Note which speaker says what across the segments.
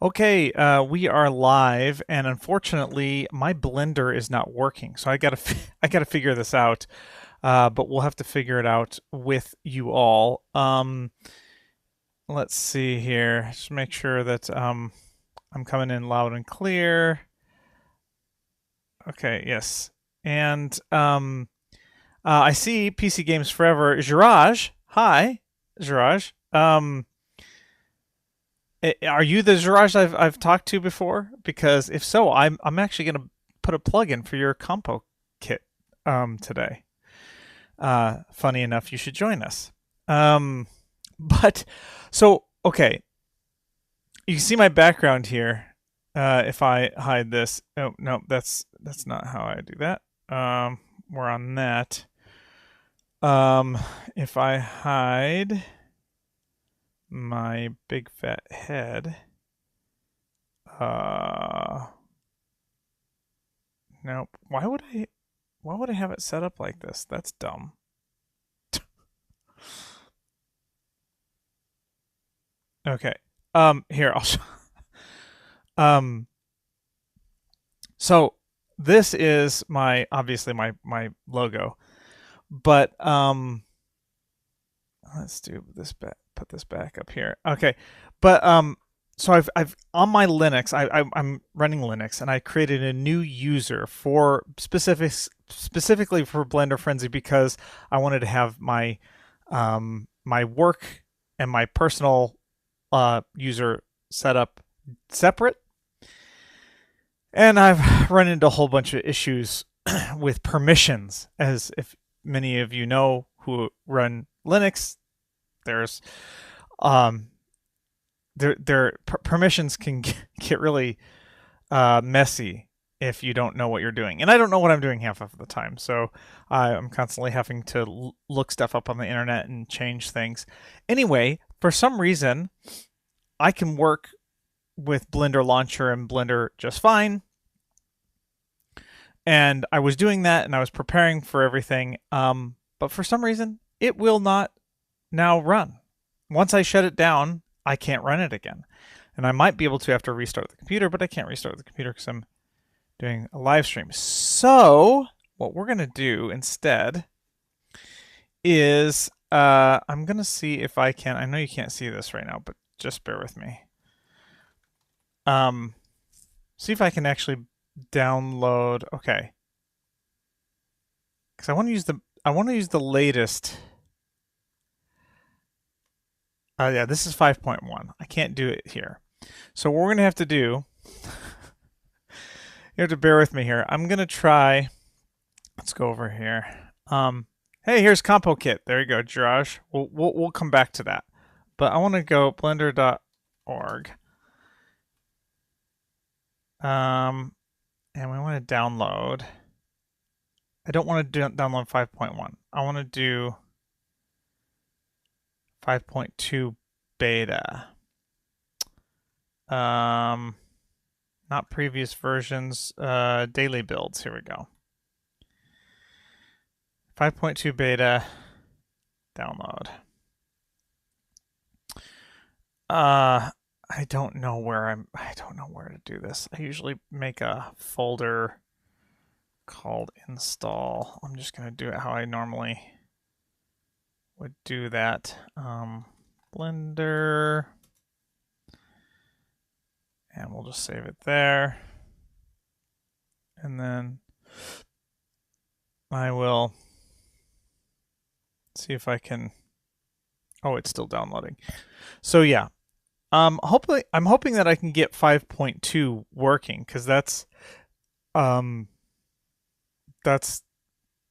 Speaker 1: Okay, we are live, and unfortunately, my blender is not working, so I gotta I gotta figure this out. But we'll have to figure it out with you all. Let's see here. Just make sure that I'm coming in loud and clear. Okay, yes, and I see PC Games Forever. Jiraj, hi, Jiraj. Are you the Jiraj I've talked to before? Because if so, I'm actually gonna put a plug in for your compo kit today. Funny enough, you should join us. Um, but so okay, you see my background here. If I hide this, oh no, that's not how I do that. We're on that. Um, if I hide my big fat head, uh, nope. Why would I have it set up like this? That's dumb. Okay. Here I'll show. Um, so this is my obviously my logo, but let's do this back. Put this back up here. Okay, but so I've on my Linux, I'm running Linux, and I created a new user for specifically for Blender Frenzy because I wanted to have my work and my personal user set up separate. And I've run into a whole bunch of issues with permissions, as if many of you know who run Linux, there's um, permissions can get really messy if you don't know what you're doing. And I don't know what I'm doing half of the time, so I'm constantly having to look stuff up on the internet and change things. Anyway, for some reason, I can work with Blender Launcher and Blender just fine. And I was doing that and I was preparing for everything. But for some reason, it will not now run. Once I shut it down, I can't run it again. And I might be able to after restart the computer, but I can't restart the computer because I'm doing a live stream. So what we're going to do instead is I'm going to see if I can. I know you can't see this right now, but just bear with me. See if I can actually download. Okay, because I want to use the latest. Yeah, this is 5.1. I can't do it here. So what we're gonna have to do, you have to bear with me here. I'm gonna try. Let's go over here. Hey, here's Compo Kit. There you go, Jiraj. We'll come back to that. But I want to go blender.org. And we want to download. I don't want to download 5.1. I want to do 5.2 beta. Not previous versions, daily builds. Here we go. 5.2 beta, download. I don't know where to do this. I usually make a folder called install. I'm just going to do it how I normally would do that. Blender, and we'll just save it there. And then I will see if I can. Oh, it's still downloading. So yeah, hopefully I'm hoping that I can get 5.2 working because that's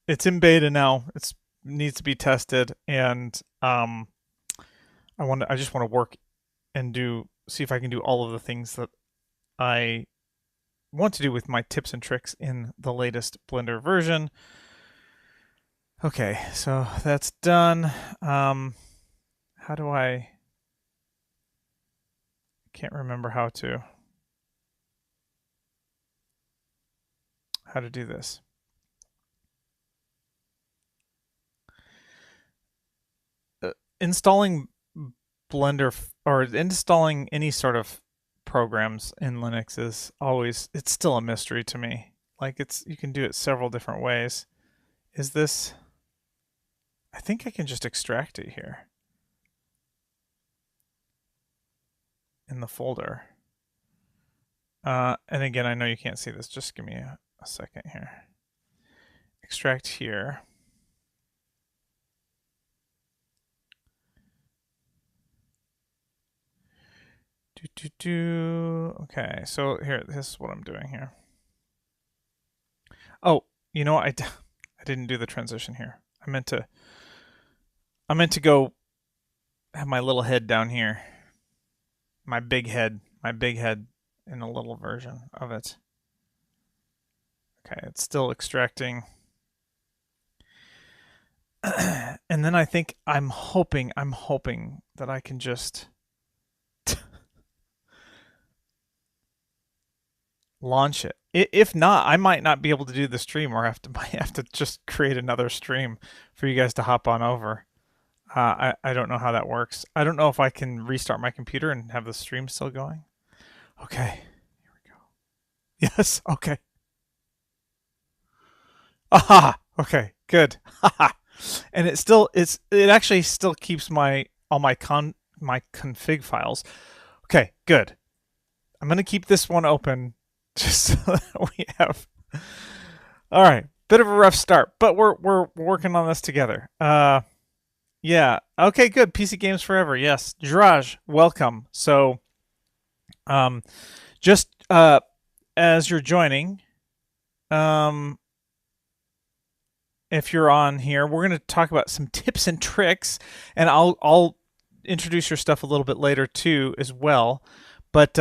Speaker 1: it's in beta now. It needs to be tested, and I just want to work and see if I can do all of the things that I want to do with my tips and tricks in the latest Blender version. Okay, so that's done. How do I can't remember how to do this. Installing Blender or installing any sort of programs in Linux is always, it's still a mystery to me. Like you can do it several different ways. Is this, I think I can just extract it here in the folder. And again, I know you can't see this. Just give me a second here. Extract here. Okay, so here, this is what I'm doing here. Oh, you know what? I didn't do the transition here. I meant to go have my little head down here. My big head in a little version of it. Okay, it's still extracting. And then I think I'm hoping that I can just launch it. If not, I might not be able to do the stream, or might have to just create another stream for you guys to hop on over. I don't know how that works. I don't know if I can restart my computer and have the stream still going. Okay, here we go. Yes, okay. Aha, okay, good. Haha. And it actually still keeps all my config files. Okay, good. I'm gonna keep this one open just so that we have. All right, bit of a rough start, but we're working on this together. Yeah. Okay, good. PC Games Forever. Yes. Jiraj, welcome. So, just as you're joining, if you're on here, we're going to talk about some tips and tricks, and I'll introduce your stuff a little bit later too as well. But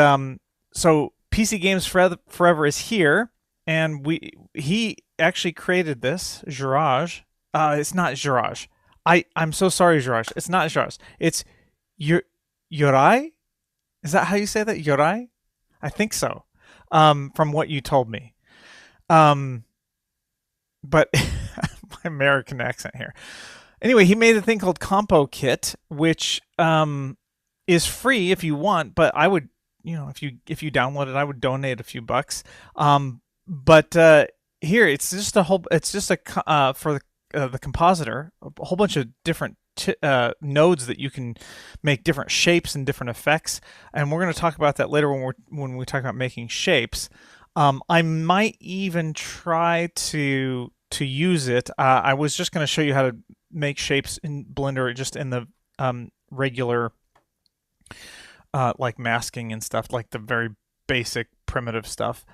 Speaker 1: so PC Games Forever is here, and he actually created this. Jiraj. It's not Jiraj. I'm so sorry, Jiraj. It's not Jiraj. It's Yorai? Is that how you say that? Yorai? I think so. From what you told me. But my American accent here. Anyway, he made a thing called Compo Kit, which is free if you want, but I would, if you download it, I would donate a few bucks. But here it's just for the compositor, a whole bunch of different nodes that you can make different shapes and different effects, and we're going to talk about that later when we talk about making shapes. I might even try to use it. I was just going to show you how to make shapes in Blender, just in the regular like masking and stuff, like the very basic primitive stuff.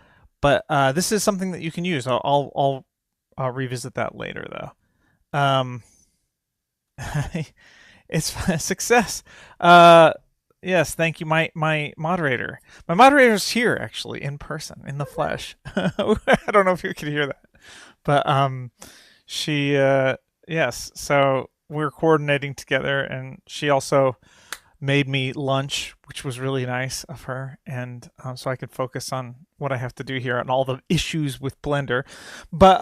Speaker 1: But this is something that you can use. I'll revisit that later though. It's a success. Yes, thank you, my moderator. My moderator's here actually in person, in the flesh. I don't know if you could hear that, but she yes. So we're coordinating together, and she also made me lunch, which was really nice of her, and so I could focus on what I have to do here and all the issues with Blender. But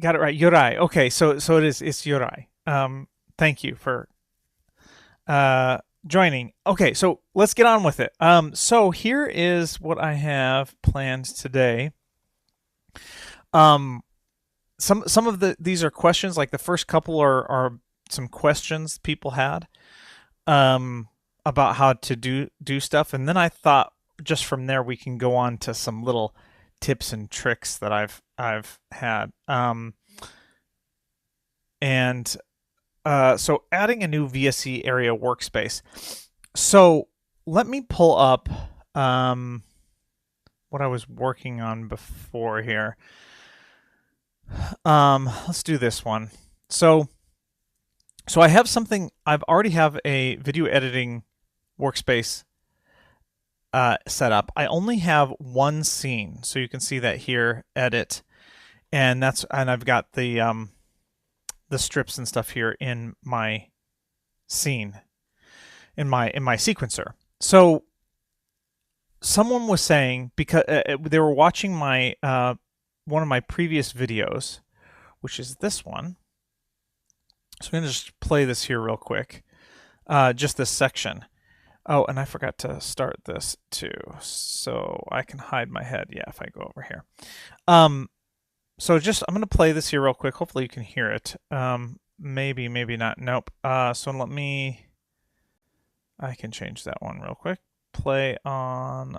Speaker 1: got it right, Yorai. Okay, so it's Yorai. Thank you for joining. Okay, so let's get on with it. So here is what I have planned today. Some of these are questions. Like the first couple are some questions people had about how to do stuff, and then I thought just from there we can go on to some little tips and tricks that I've had. So adding a new VSE area workspace. So let me pull up what I was working on before here. Let's do this one. So I have something. I've already have a video editing workspace set up. I only have one scene, so you can see that here, edit, and I've got the strips and stuff here in my scene, in my sequencer. So someone was saying, because they were watching my one of my previous videos, which is this one. So I'm going to just play this here real quick, just this section. Oh, and I forgot to start this too, so I can hide my head. Yeah, if I go over here. So I'm gonna play this here real quick. Hopefully you can hear it. Maybe, maybe not. Nope. So I can change that one real quick. Play on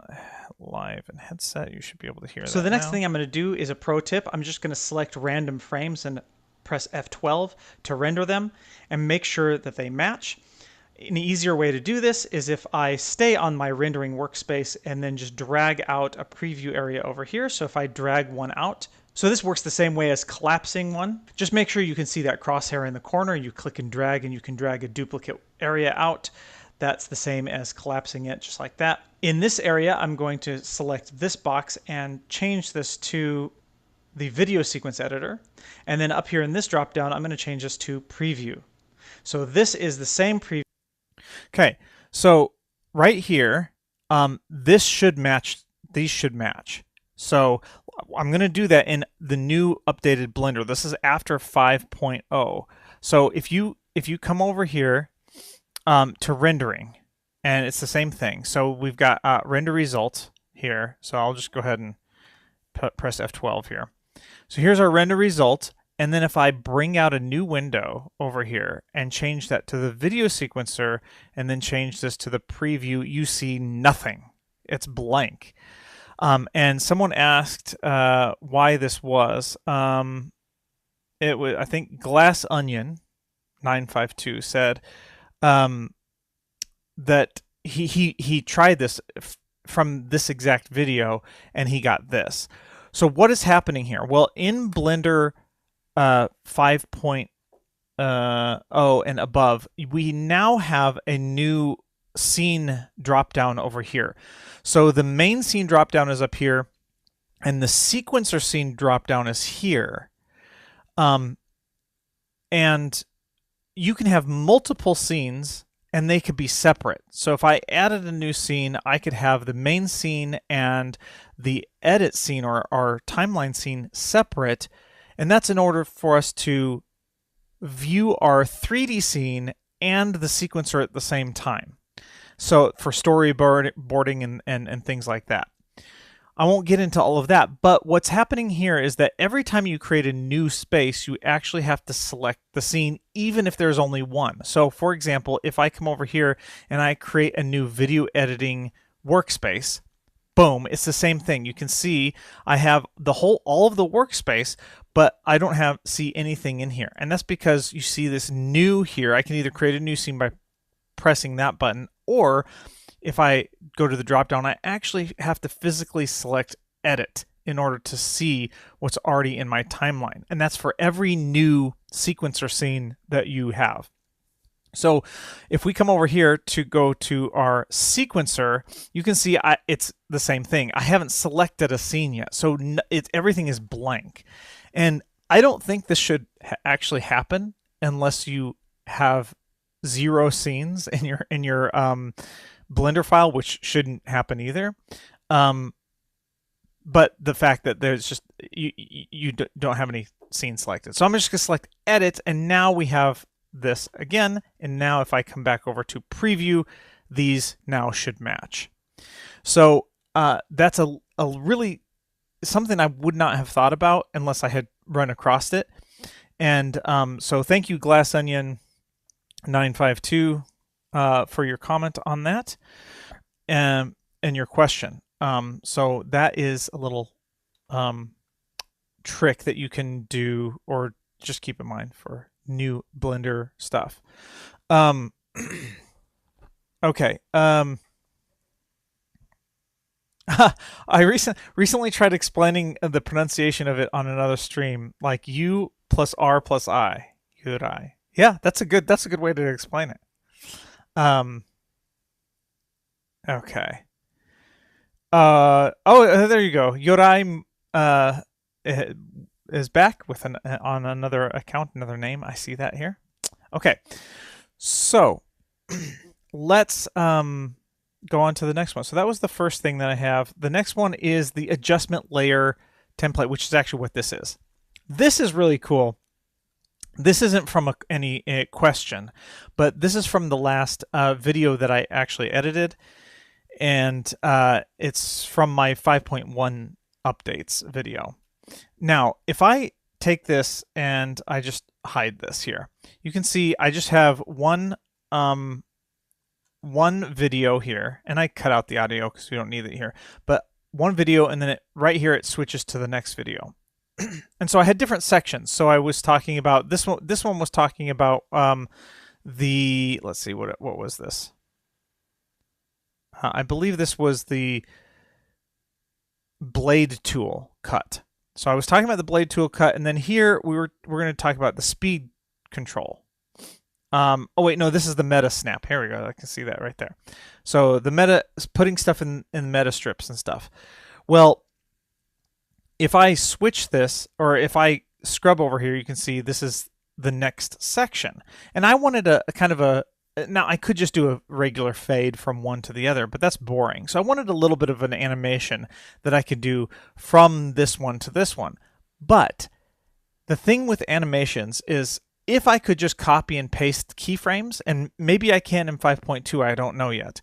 Speaker 1: live and headset. You should be able to hear that.
Speaker 2: So the next
Speaker 1: now.
Speaker 2: thing I'm going to do is a pro tip. I'm just going to select random frames and press F12 to render them and make sure that they match. An easier way to do this is if I stay on my rendering workspace and then just drag out a preview area over here. So if I drag one out, so this works the same way as collapsing one. Just make sure you can see that crosshair in the corner. You click and you can drag a duplicate area out. That's the same as collapsing it, just like that. In this area, I'm going to select this box and change this to the video sequence editor. And then up here in this dropdown, I'm going to change this to preview. So this is the same preview.
Speaker 1: Okay, so right here, this should match. These should match. So I'm going to do that in the new updated Blender. This is after 5.0. So if you come over here to rendering, and it's the same thing. So we've got render result here. So I'll just go ahead and press F12 here. So here's our render result. And then if I bring out a new window over here and change that to the video sequencer and then change this to the preview, you see nothing. It's blank. And someone asked why this was. It was, I think, Glass Onion 952 said that he tried this from this exact video and he got this. So what is happening here? Well, in Blender 5.0 and above, we now have a new scene drop down over here. So the main scene drop down is up here and the sequencer scene drop down is here. And you can have multiple scenes and they could be separate. So if I added a new scene, I could have the main scene and the edit scene or our timeline scene separate. And that's in order for us to view our 3D scene and the sequencer at the same time. So for storyboarding and things like that. I won't get into all of that, but what's happening here is that every time you create a new space, you actually have to select the scene, even if there's only one. So for example, if I come over here and I create a new video editing workspace, boom, it's the same thing. You can see I have all of the workspace, but I don't see anything in here. And that's because you see this new here. I can either create a new scene by pressing that button, or if I go to the drop down, I actually have to physically select edit in order to see what's already in my timeline. And that's for every new sequencer scene that you have. So if we come over here to go to our sequencer, you can see it's the same thing. I haven't selected a scene yet. So everything is blank. And I don't think this should actually happen unless you have 0 scenes in your Blender file, which shouldn't happen either. But the fact that there's just you don't have any scenes selected. So I'm just going to select edit, and now we have this again. And now if I come back over to preview, these now should match. So that's a really something I would not have thought about unless I had run across it. And so thank you, Glass Onion 952. For your comment on that and your question. So that is a little trick that you can do, or just keep in mind for new Blender stuff. Okay. I recently tried explaining the pronunciation of it on another stream, like U plus R plus I. Yurai. Yeah, that's a good way to explain it. Okay. There you go. Yorai is back with on another account, another name. I see that here. Okay. So let's go on to the next one. So that was the first thing that I have. The next one is the adjustment layer template, which is actually what this is. This is really cool. This isn't from any question, but this is from the last video that I actually edited, and it's from my 5.1 updates video. Now, if I take this and I just hide this here, you can see I just have one video here, and I cut out the audio because we don't need it here, but one video, and then right here it switches to the next video. And so I had different sections. So I was talking about this one. This one was talking about the, let's see, what was this? I believe this was the blade tool cut. So I was talking about the blade tool cut, and then here we're going to talk about the speed control. Oh wait, no, this is the meta snap. Here we go. I can see that right there. So the meta, putting stuff in meta strips and stuff. Well, if I switch this, or if I scrub over here, you can see this is the next section. And I wanted a kind of a, now I could just do a regular fade from one to the other, but that's boring. So I wanted a little bit of an animation that I could do from this one to this one. But the thing with animations is, if I could just copy and paste keyframes, and maybe I can in 5.2, I don't know yet,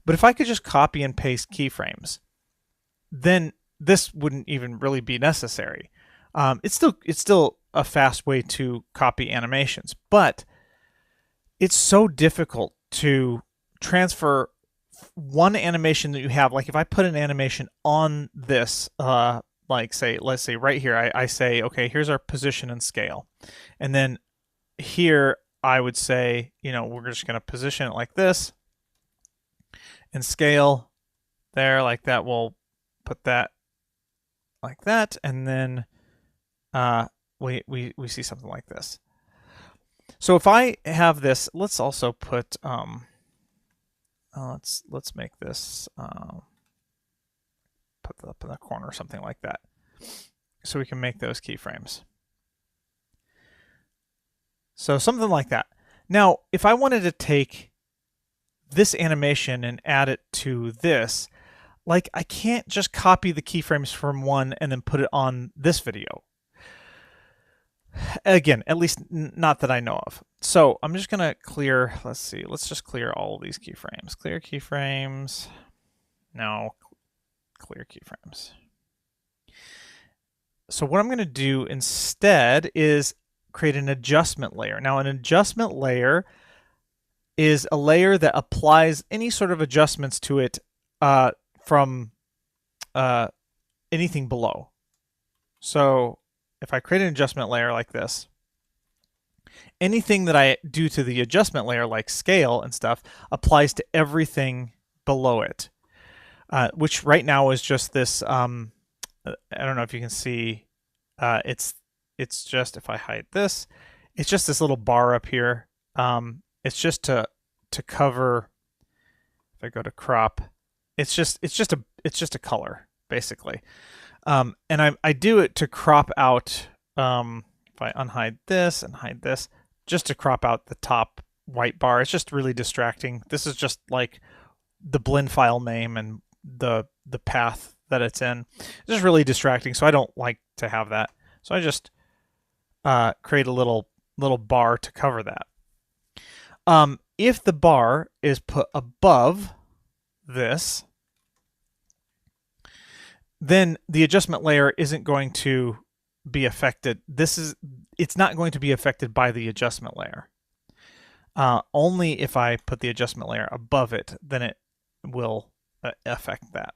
Speaker 1: but if I could just copy and paste keyframes, then this wouldn't even really be necessary. It's still a fast way to copy animations, but it's so difficult to transfer one animation that you have. Like if I put an animation on this, like let's say right here, I say, okay, here's our position and scale, and then here I would say, we're just going to position it like this and scale there like that. We'll put that like that, and then we see something like this. So if I have this, let's also put let's make this put it up in the corner or something like that, so we can make those keyframes. So something like that. Now, if I wanted to take this animation and add it to this, like I can't just copy the keyframes from one and then put it on this video. Again, at least not that I know of. So I'm just gonna clear, let's just clear all of these keyframes. Clear keyframes. Now, clear keyframes. So what I'm gonna do instead is create an adjustment layer. Now, an adjustment layer is a layer that applies any sort of adjustments to it from anything below. So if I create an adjustment layer like this, anything that I do to the adjustment layer, like scale and stuff, applies to everything below it, which right now is just this, I don't know if you can see, it's just, if I hide this, it's just this little bar up here. It's just to cover, if I go to crop, it's just a color basically. And I do it to crop out, if I unhide this and hide this, just to crop out the top white bar. It's just really distracting. This is just like the blend file name and the path that it's in. It's just really distracting, so I don't like to have that. So I just create a little bar to cover that. If the bar is put above this, then the adjustment layer isn't going to be affected. It's not going to be affected by the adjustment layer. Only if I put the adjustment layer above it, then it will affect that.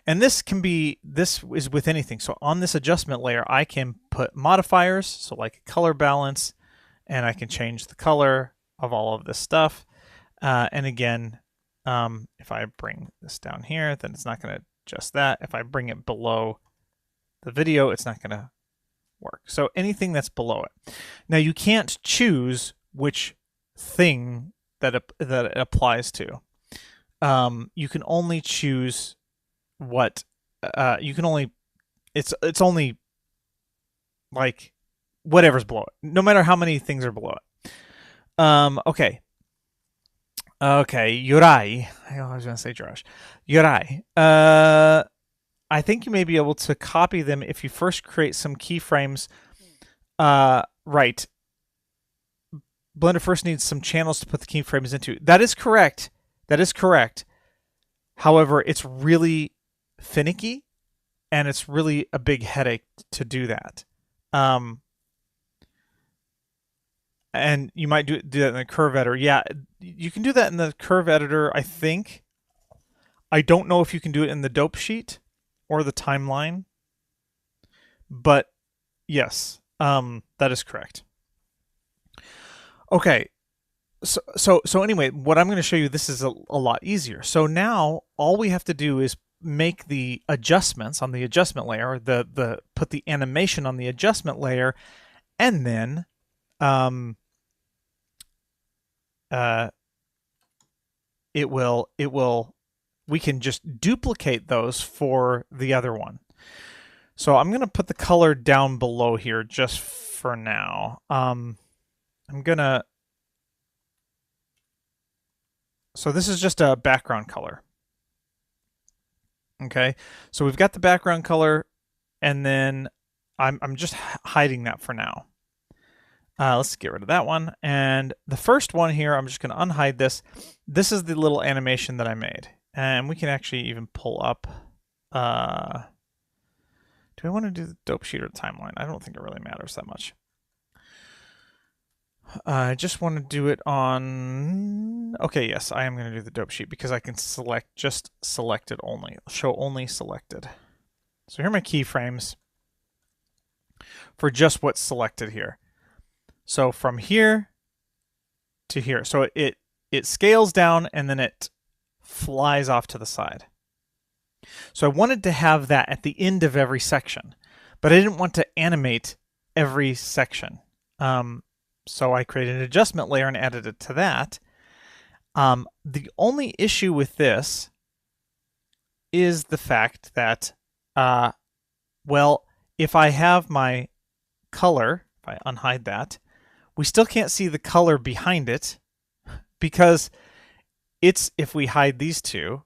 Speaker 1: And this is with anything. So on this adjustment layer, I can put modifiers, so like color balance, and I can change the color of all of this stuff. And again, if I bring this down here, then it's not going to adjust that. If I bring it below the video, it's not going to work. So anything that's below it. Now you can't choose which thing that it applies to. You can only choose what you can only, it's only like whatever's below it, no matter how many things are below it. Okay, Yurai, I was gonna say Josh. Yurai, I think you may be able to copy them if you first create some keyframes right Blender first needs some channels to put the keyframes into. That is correct. That is correct. However, it's really finicky, and it's really a big headache to do that. And you might do that in the curve editor. Yeah, you can do that in the curve editor, I think. I don't know if you can do it in the dope sheet or the timeline, but yes, that is correct. Okay, so anyway, what I'm going to show you, this is a lot easier. So now all we have to do is make the adjustments on the adjustment layer, put the animation on the adjustment layer, and then we can just duplicate those for the other one. So I'm going to put the color down below here just for now. So this is just a background color. Okay, so we've got the background color, and then I'm just hiding that for now. Let's get rid of that one. And the first one here, I'm just going to unhide this. This is the little animation that I made. And we can actually even pull up. Do I want to do the dope sheet or the timeline? I don't think it really matters that much. I just want to do it on... Okay, yes, I am going to do the dope sheet because I can select just selected only. Show only selected. So here are my keyframes for just what's selected here. So from here to here. So it scales down and then it flies off to the side. So I wanted to have that at the end of every section, but I didn't want to animate every section. So I created an adjustment layer and added it to that. The only issue with this is the fact that, well, if I have my color, if I unhide that, we still can't see the color behind it because if we hide these two,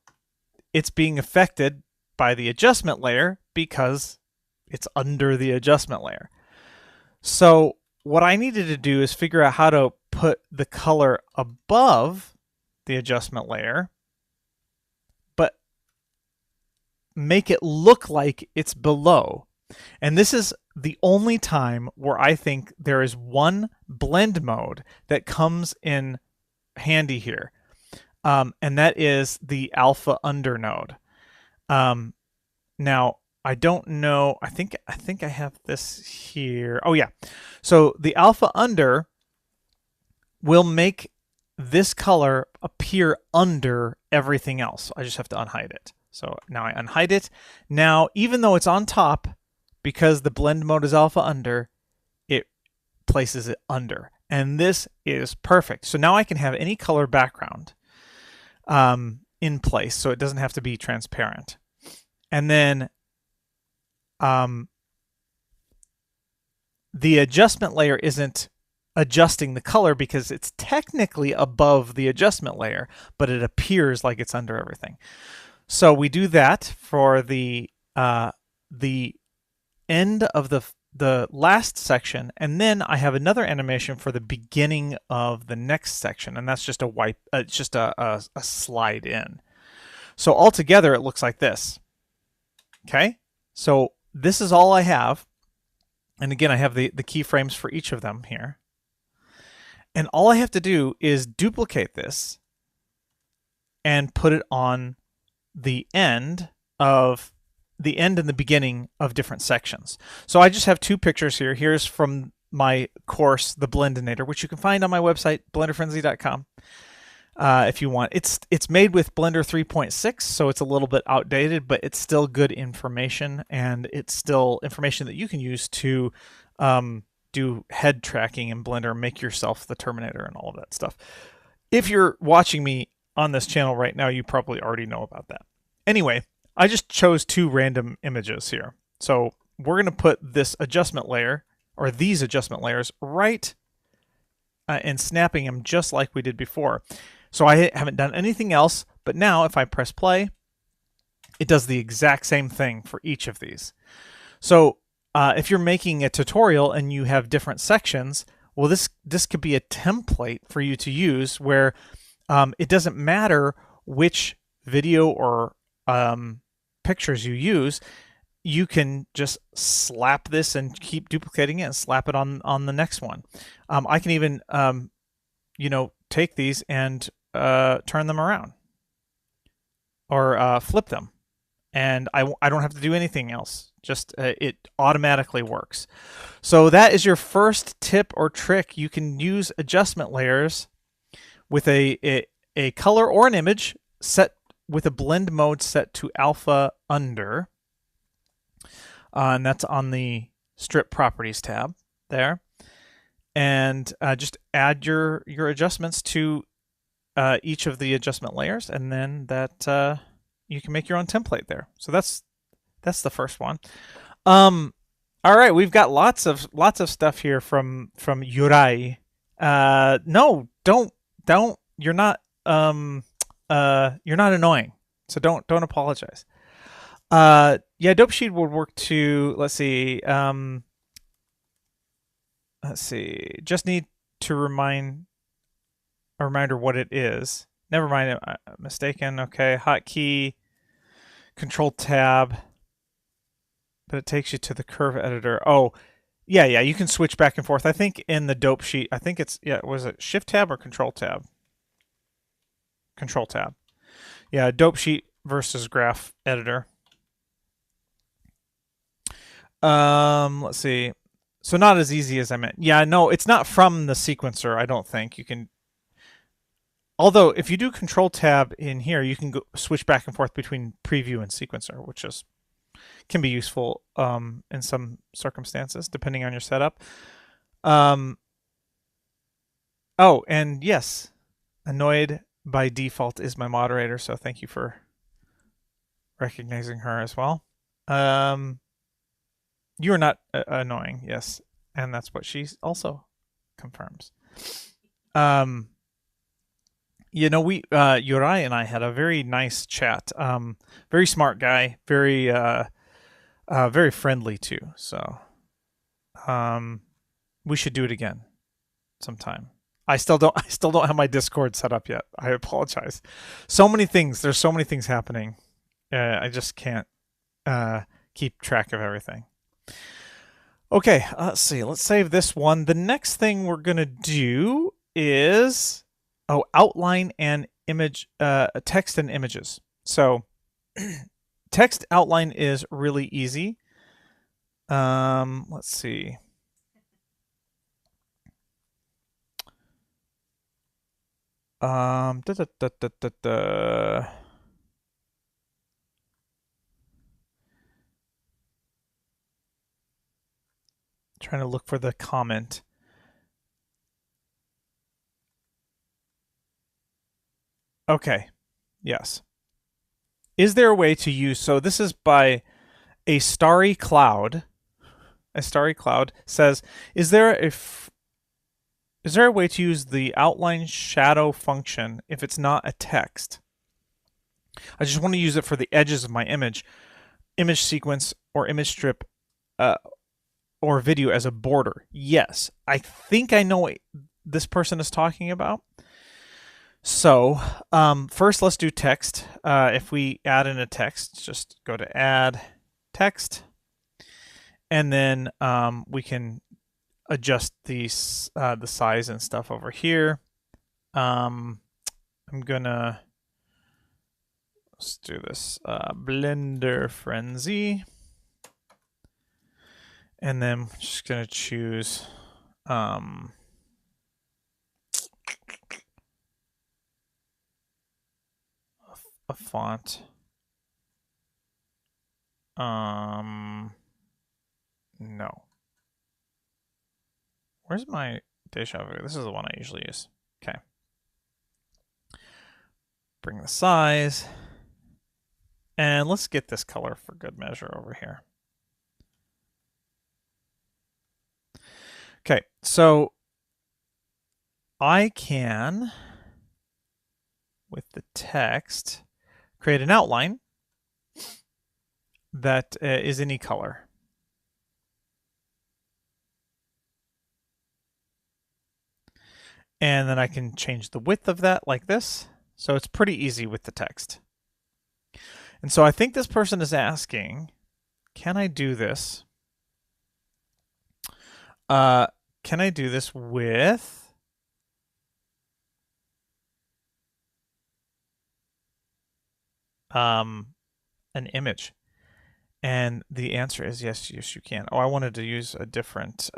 Speaker 1: it's being affected by the adjustment layer because it's under the adjustment layer. So what I needed to do is figure out how to put the color above the adjustment layer, but make it look like it's below. And this is the only time where I think there is one blend mode that comes in handy here. And that is the alpha under node. Now, I don't know. I think I have this here. Oh yeah. So the alpha under will make this color appear under everything else. I just have to unhide it. So now I unhide it. Now, even though it's on top, because the blend mode is alpha under, it places it under. And this is perfect. So now I can have any color background in place, so it doesn't have to be transparent. And then the adjustment layer isn't adjusting the color because it's technically above the adjustment layer, but it appears like it's under everything. So we do that for the end of the last section, and then I have another animation for the beginning of the next section, and that's just a slide in. So altogether, it looks like this. Okay, so this is all I have, and again, I have the keyframes for each of them here, and all I have to do is duplicate this and put it on the end and the beginning of different sections. So I just have two pictures here. Here's from my course, The Blendinator, which you can find on my website, blenderfrenzy.com. If you want. It's made with Blender 3.6, so it's a little bit outdated, but it's still good information, and it's still information that you can use to do head tracking in Blender, make yourself the Terminator and all of that stuff. If you're watching me on this channel right now, you probably already know about that. Anyway, I just chose two random images here. So we're going to put this adjustment layer, or these adjustment layers, right and snapping them just like we did before. So I haven't done anything else, but now if I press play, it does the exact same thing for each of these. So if you're making a tutorial and you have different sections, Well, this could be a template for you to use where it doesn't matter which video or pictures you use. You can just slap this and keep duplicating it and slap it on the next one. I can even take these and turn them around or flip them, and I don't have to do anything else. Just it automatically works. So that is your first tip or trick. You can use adjustment layers with a color or an image set with a blend mode set to alpha under, and that's on the strip properties tab there. And just add your adjustments to each of the adjustment layers, and then that you can make your own template there. So that's the first one. All right, we've got lots of stuff here from Yurai. No, don't. You're not annoying, so don't apologize. Yeah, dope sheet would work too. Let's see. Just need to a reminder what it is. Never mind. Mistaken. Okay. Hotkey. Control tab. But it takes you to the curve editor. Oh, yeah. You can switch back and forth. I think in the dope sheet, I think it's, was it Shift tab or Control tab? Control tab. Yeah, dope sheet versus graph editor. Let's see. So not as easy as I meant. Yeah, no, it's not from the sequencer. I don't think you can. Although if you do Control tab in here, you can switch back and forth between preview and sequencer, which can be useful in some circumstances depending on your setup. Oh, and yes, Annoyed by default is my moderator, so thank you for recognizing her as well. You are not annoying, yes, and that's what she also confirms. Uri and I had a very nice chat. Very smart guy, very very friendly too. So, we should do it again sometime. I still don't have my Discord set up yet. I apologize. So many things. There's so many things happening. I just can't keep track of everything. Okay, let's see. Let's save this one. The next thing we're gonna do is outline and image, text and images. So text outline is really easy. Let's see. Da, da, da, da, da, da. Trying to look for the comment. Okay. Yes. Is there a way to use, so this is by a starry cloud. A starry cloud says, is there a way to use the outline shadow function if it's not a text? I just want to use it for the edges of my image sequence, or image strip, or video as a border. Yes, I think I know what this person is talking about. So first let's do text. If we add in a text, just go to add text, and then we can adjust the size and stuff over here. I'm gonna, let's do this, Blender Frenzy, and then I'm just gonna choose a font. No. Where's my Deja Vu? This is the one I usually use. Okay. Bring the size. And let's get this color for good measure over here. Okay, so I can, with the text, create an outline that is any color. And then I can change the width of that like this. So it's pretty easy with the text. And so I think this person is asking, can I do this? Can I do this with an image? And the answer is yes, yes, you can. Oh, I wanted to use a different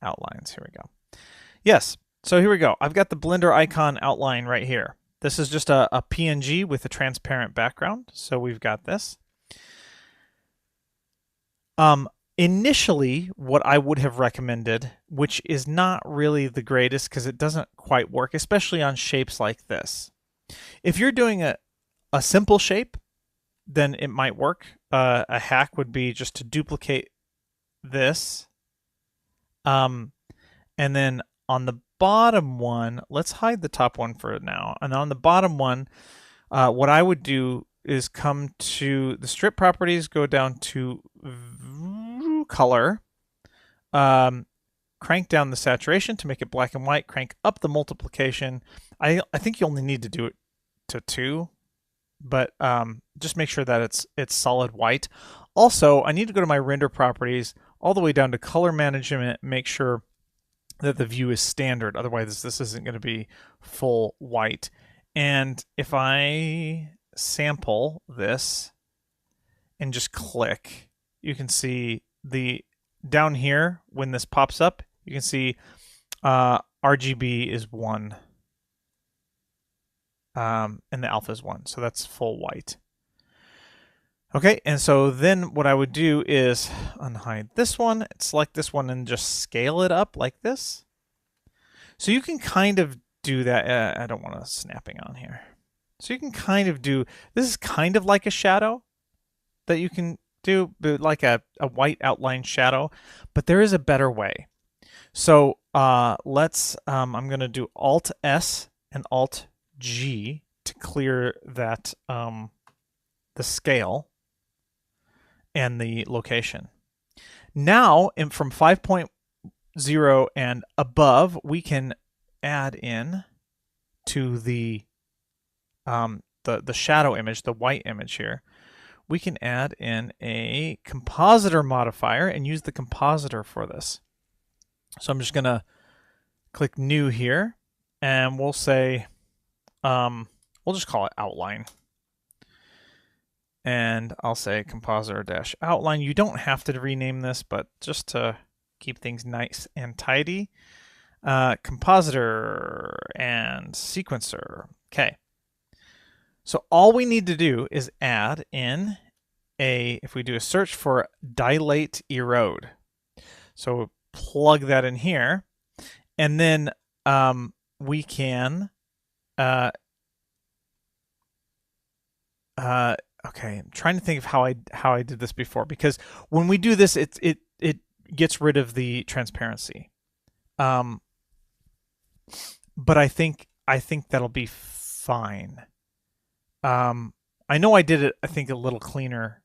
Speaker 1: outlines. Here we go. Yes. So here we go. I've got the Blender icon outline right here. This is just a PNG with a transparent background. So we've got this. Initially, what I would have recommended, which is not really the greatest because it doesn't quite work, especially on shapes like this. If you're doing a simple shape, then it might work. A hack would be just to duplicate this. And then on the bottom one, let's hide the top one for now. And on the bottom one, what I would do is come to the strip properties, go down to color, crank down the saturation to make it black and white, crank up the multiplication. I think you only need to do it to 2, but just make sure that it's solid white. Also, I need to go to my render properties all the way down to color management, make sure that the view is standard. Otherwise, this isn't going to be full white. And if I sample this and just click, you can see the down here when this pops up, you can see RGB is 1 and the alpha is 1, so that's full white. Okay, and so then what I would do is unhide this one, select this one, and just scale it up like this. So you can kind of do that. I don't want a snapping on here. So you can kind of do, this is kind of like a shadow that you can do, like a white outline shadow, but there is a better way. So let's, I'm going to do Alt S and Alt G to clear that, the scale and the location. Now, from 5.0 and above, we can add in to the shadow image, the white image here. We can add in a compositor modifier and use the compositor for this. So I'm just going to click New here, and we'll say, we'll just call it Outline. And I'll say compositor-outline. You don't have to rename this, but just to keep things nice and tidy. Compositor and sequencer. Okay. So all we need to do is add in if we do a search for dilate erode. So plug that in here, and then we can okay, I'm trying to think of how I did this before, because when we do this, it gets rid of the transparency. But I think that'll be fine. I know I did it, I think, a little cleaner,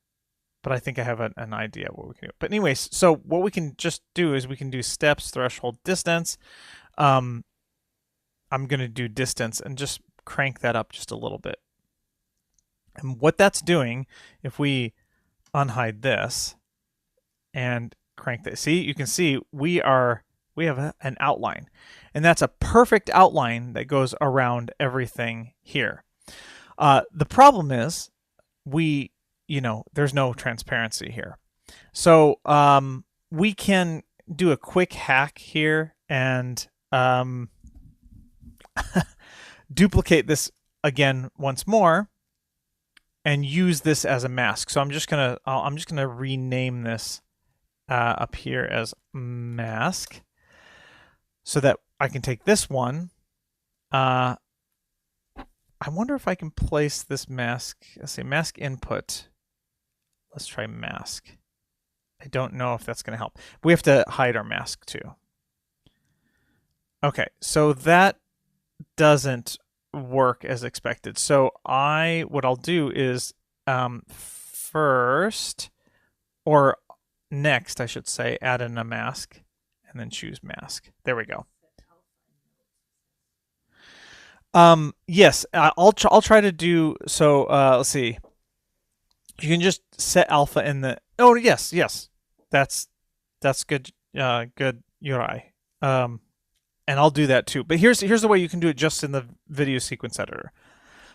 Speaker 1: but I think I have an idea what we can do. But anyways, so what we can just do is we can do steps, threshold, distance. I'm going to do distance and just crank that up just a little bit. And what that's doing, if we unhide this and crank this, see, you can see we have an outline, and that's a perfect outline that goes around everything here. The problem is there's no transparency here. So we can do a quick hack here and duplicate this again once more and use this as a mask. So I'm just gonna rename this up here as mask, so that I can take this one. I wonder if I can place this mask. Let's say mask input. Let's try mask. I don't know if that's going to help. We have to hide our mask too. Okay, so that doesn't work as expected. So what I'll do is first, or next, I should say, add in a mask, and then choose mask. There we go. Yes, I'll try to do so. Let's see. You can just set alpha in the. Oh yes, yes, that's good. Good Uri. And I'll do that too. But here's the way you can do it just in the video sequence editor.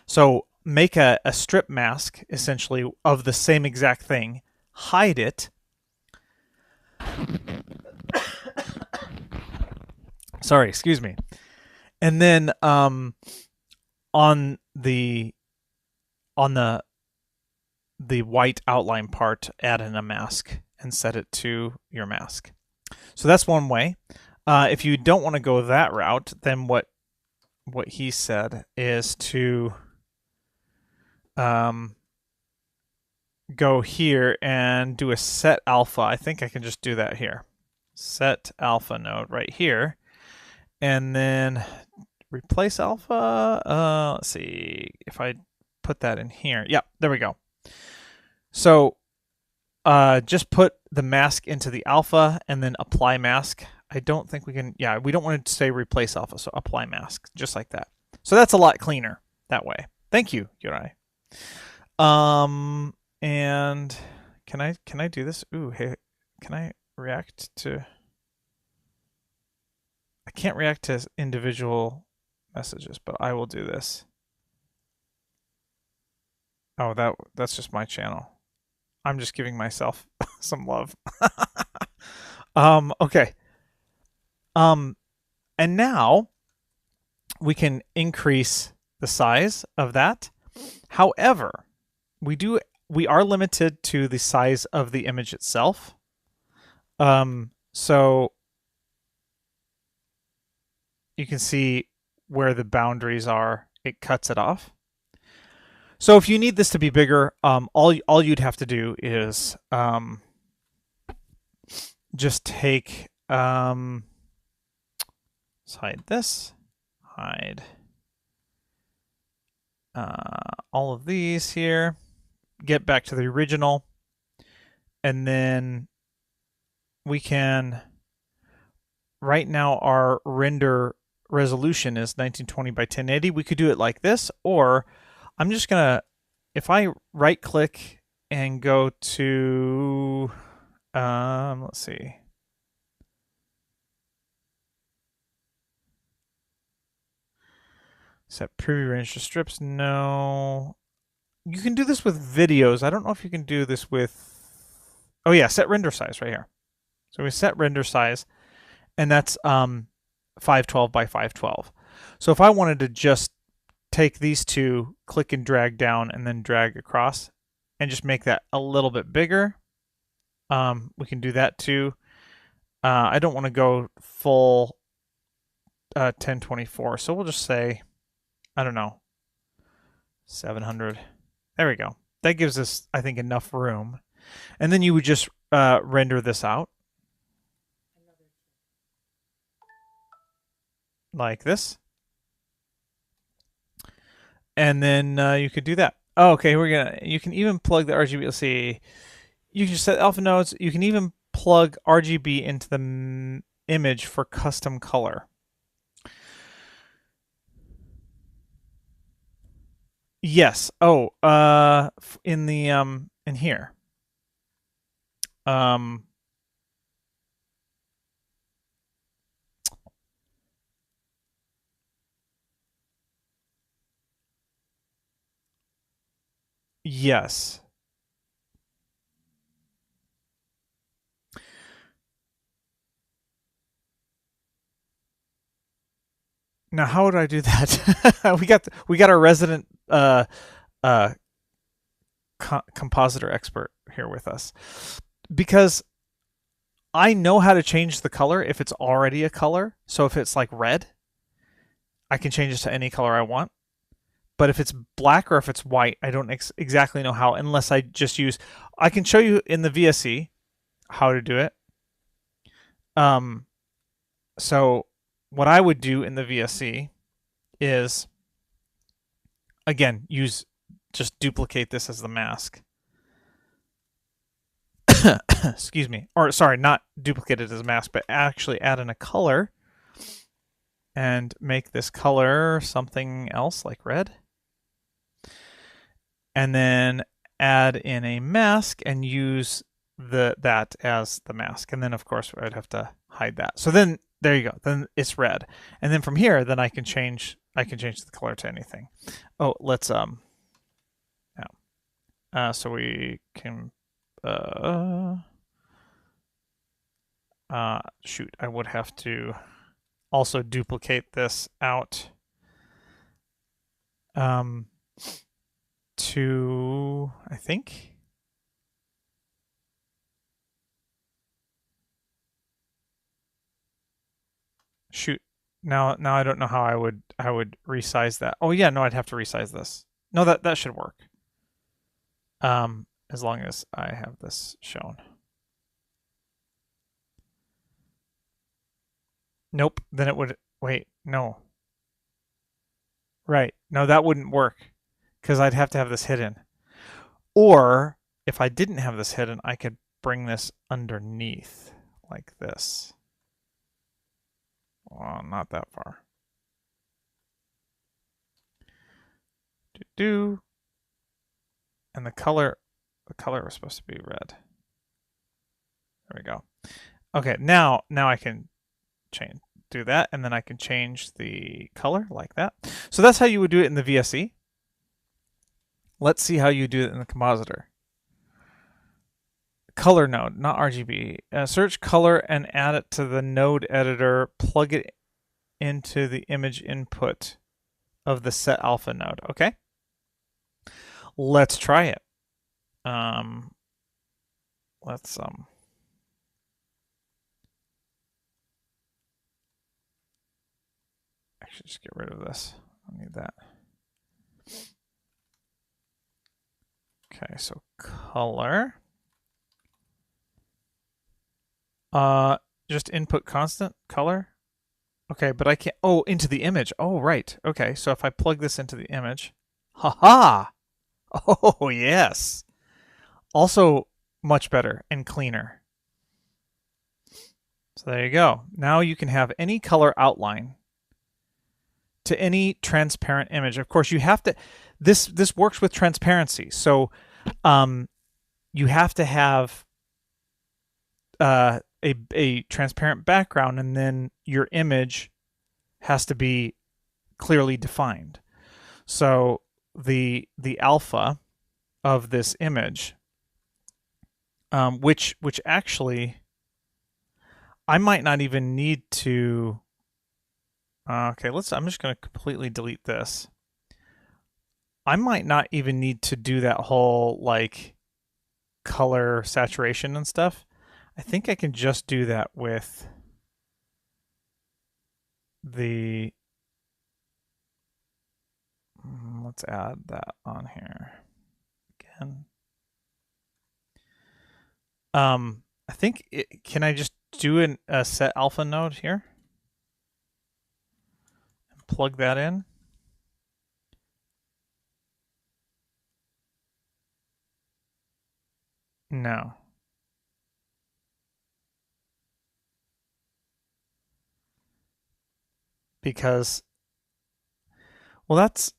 Speaker 1: So make a strip mask essentially of the same exact thing, hide it. Sorry, excuse me. And then on the white outline part, add in a mask and set it to your mask. So that's one way. If you don't want to go that route, then what he said is to go here and do a set alpha. I think I can just do that here. Set alpha node right here. And then replace alpha. Let's see if I put that in here. Yeah, there we go. So just put the mask into the alpha and then apply mask. I don't think we can, yeah, we don't want to say replace alpha, so apply mask, just like that. So that's a lot cleaner that way. Thank you, Yurai. And can I do this? Ooh, hey, can I react to? I can't react to individual messages, but I will do this. Oh, that's just my channel. I'm just giving myself some love. Okay. And now we can increase the size of that. However, we are limited to the size of the image itself. So you can see where the boundaries are. It cuts it off. So if you need this to be bigger, all you'd have to do is just take let's hide this, hide all of these here, get back to the original, and then we can, right now our render resolution is 1920 by 1080. We could do it like this, or I'm just gonna, if I right click and go to, let's see. Set preview range to strips. No. You can do this with videos. I don't know if you can do this with, oh yeah, set render size right here. So we set render size, and that's 512 by 512. So if I wanted to just take these two, click and drag down, and then drag across, and just make that a little bit bigger, we can do that too. I don't want to go full 1024, so we'll just say, I don't know, 700. There we go. That gives us, I think, enough room. And then you would just render this out like this. And then you could do that. Oh, okay, you can even plug the RGB. Let's see. You can set alpha nodes. You can even plug RGB into the image for custom color. Yes. Oh, in the in here. Yes. Now, how would I do that? we got our resident compositor expert here with us, because I know how to change the color if it's already a color. So if it's like red, I can change it to any color I want. But if it's black or if it's white, I don't exactly know how, unless I just use, I can show you in the VSE how to do it. So what I would do in the VSE is, again, just duplicate this as the mask. excuse me, or sorry, not duplicate it as a mask, but actually add in a color and make this color something else like red. And then add in a mask and use that as the mask. And then of course I'd have to hide that. So then there you go. Then it's red. And then from here, then I can change the color to anything. Oh, let's so we can shoot, I would have to also duplicate this out to, I think, shoot. Now I don't know how I would resize that. Oh yeah, no, I'd have to resize this. No, that should work. As long as I have this shown. Nope, then it would, wait, no. Right, no, that wouldn't work because I'd have to have this hidden. Or if I didn't have this hidden, I could bring this underneath like this. Well, not that far. Do. And the color was supposed to be red. There we go. Okay, now I can do that, and then I can change the color like that. So that's how you would do it in the VSE. Let's see how you do it in the compositor. Color node, not RGB. Search color and add it to the node editor. Plug it into the image input of the set alpha node. Okay. Let's try it. Let's actually just get rid of this. I need that. Okay, so color. Just input constant color. Okay, but I can't. Oh, into the image. Oh, right. Okay, so if I plug this into the image, haha. Oh, yes. Also much better and cleaner. So there you go. Now you can have any color outline to any transparent image. Of course, you have to. This works with transparency. So, you have to have a transparent background, and then your image has to be clearly defined. So the alpha of this image, which actually I might not even need to. Okay, I'm just going to completely delete this. I might not even need to do that whole like color saturation and stuff. I think I can just do that with the, let's add that on here again. I think can I just do a set alpha node here and plug that in? No. Because, well, that's,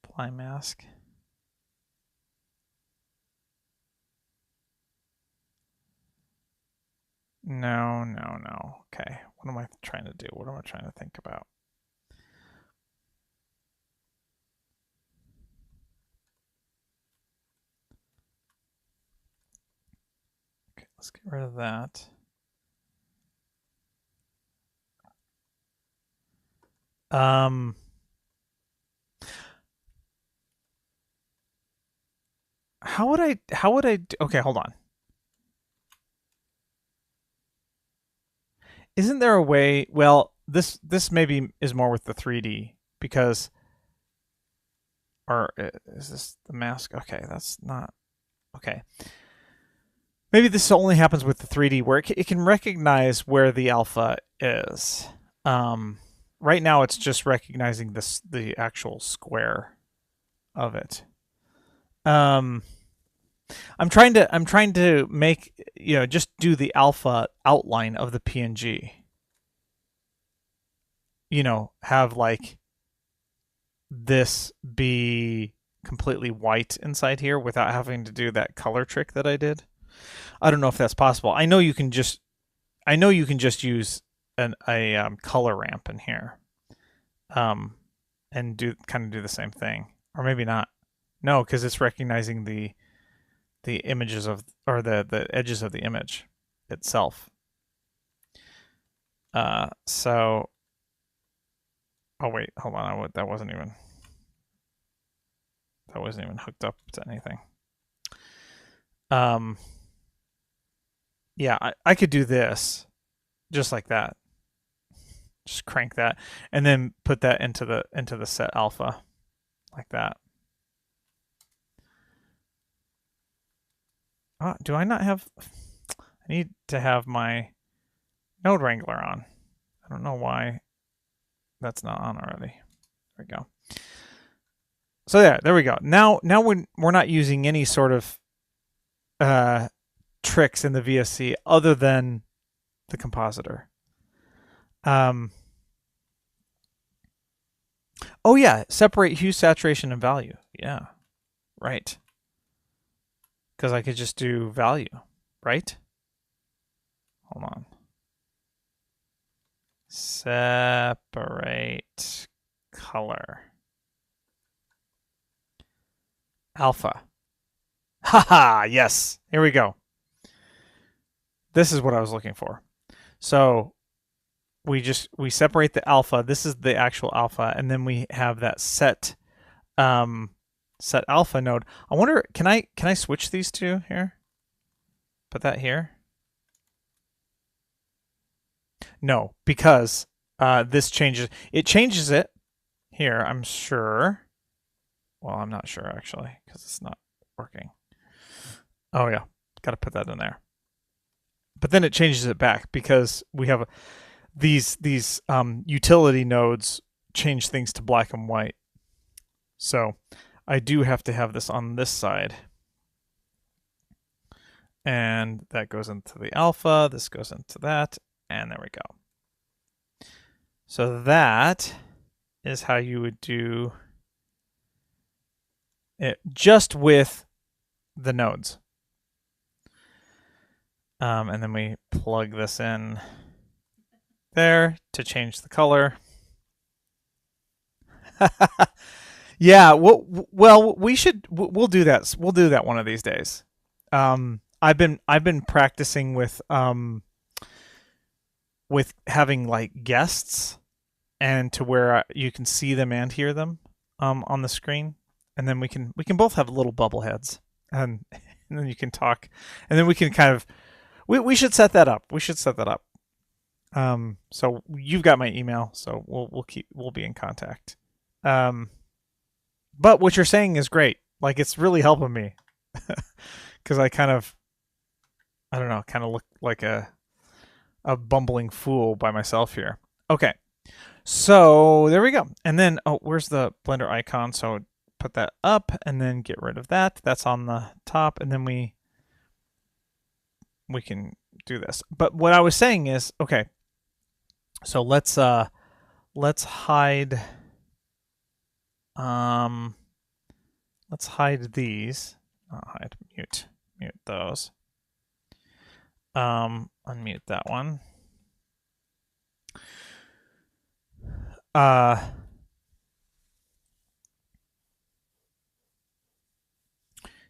Speaker 1: apply mask. No. Okay, what am I trying to do? What am I trying to think about? Okay, let's get rid of that. How would I do, okay, hold on. Isn't there a way, well, this maybe is more with the 3D because, or is this the mask? Okay, that's not, okay. Maybe this only happens with the 3D where it can recognize where the alpha is. Right now it's just recognizing the actual square of it. I'm trying to make, just do the alpha outline of the PNG. Have like this be completely white inside here without having to do that color trick that I did. I don't know if that's possible. I know you can just use a color ramp in here, um, and do the same thing, or maybe not. No, because it's recognizing the images of, or the edges of the image itself. So, oh wait, hold on. That wasn't even hooked up to anything. Um, yeah, I could do this just like that. Just crank that, and then put that into the set alpha like that. Do I not have? I need to have my node wrangler on. I don't know why that's not on already. There we go. So there we go. Now we're not using any sort of tricks in the VSC other than the compositor. Oh yeah, separate hue, saturation, and value. Yeah, right. Because I could just do value, right? Hold on. Separate color. Alpha. Haha, yes. Here we go. This is what I was looking for. So we separate the alpha. This is the actual alpha, and then we have that set alpha node. I wonder, can I switch these two here? Put that here? No, because this changes it here, I'm sure. Well, I'm not sure actually, because it's not working. Oh yeah, got to put that in there. But then it changes it back because we have these utility nodes change things to black and white. So I do have to have this on this side. And that goes into the alpha, this goes into that, and there we go. So that is how you would do it just with the nodes. And then we plug this in there to change the color. Yeah, well, we'll do that. We'll do that one of these days. I've been practicing with having like guests, and to where you can see them and hear them on the screen, and then we can both have little bubble heads, and then you can talk, and then we can kind of we should set that up. We should set that up. So you've got my email, so we'll be in contact. But what you're saying is great. Like, it's really helping me because I don't know, kind of look like a bumbling fool by myself here. Okay, so there we go. And then, where's the Blender icon? So put that up and then get rid of that. That's on the top, and then we can do this. But what I was saying is, okay, so let's hide let's hide these. Not hide, mute those. Unmute that one.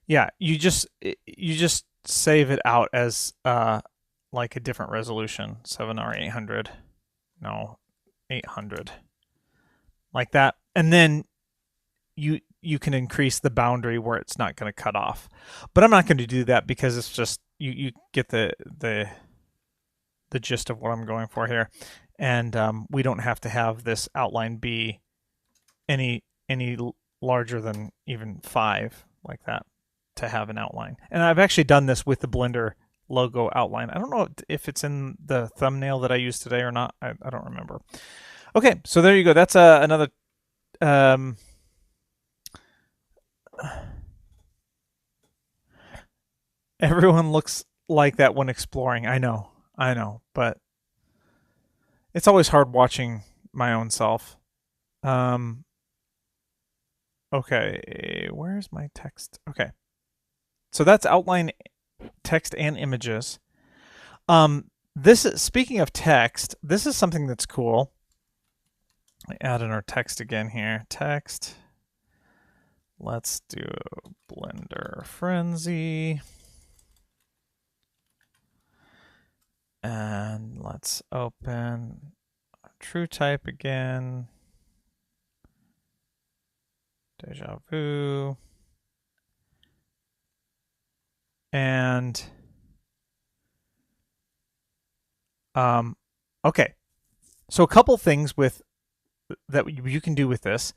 Speaker 1: Yeah, you just save it out as like a different resolution, 7 or 800. No, 800. Like that. And then you can increase the boundary where it's not going to cut off. But I'm not going to do that because it's just you get the gist of what I'm going for here. And we don't have to have this outline be any larger than even 5 like that to have an outline. And I've actually done this with the Blender logo outline. I don't know if it's in the thumbnail that I used today or not. I don't remember. Okay, so there you go. That's another Everyone looks like that when exploring. I know, but it's always hard watching my own self. Um, okay, where's my text? Okay, so that's outline, text, and images. This is, speaking of text, this is something that's cool. I add in our text again here. Text. Let's do Blender Frenzy. And let's open true type again. Deja vu. And okay. So a couple things with that you can do with this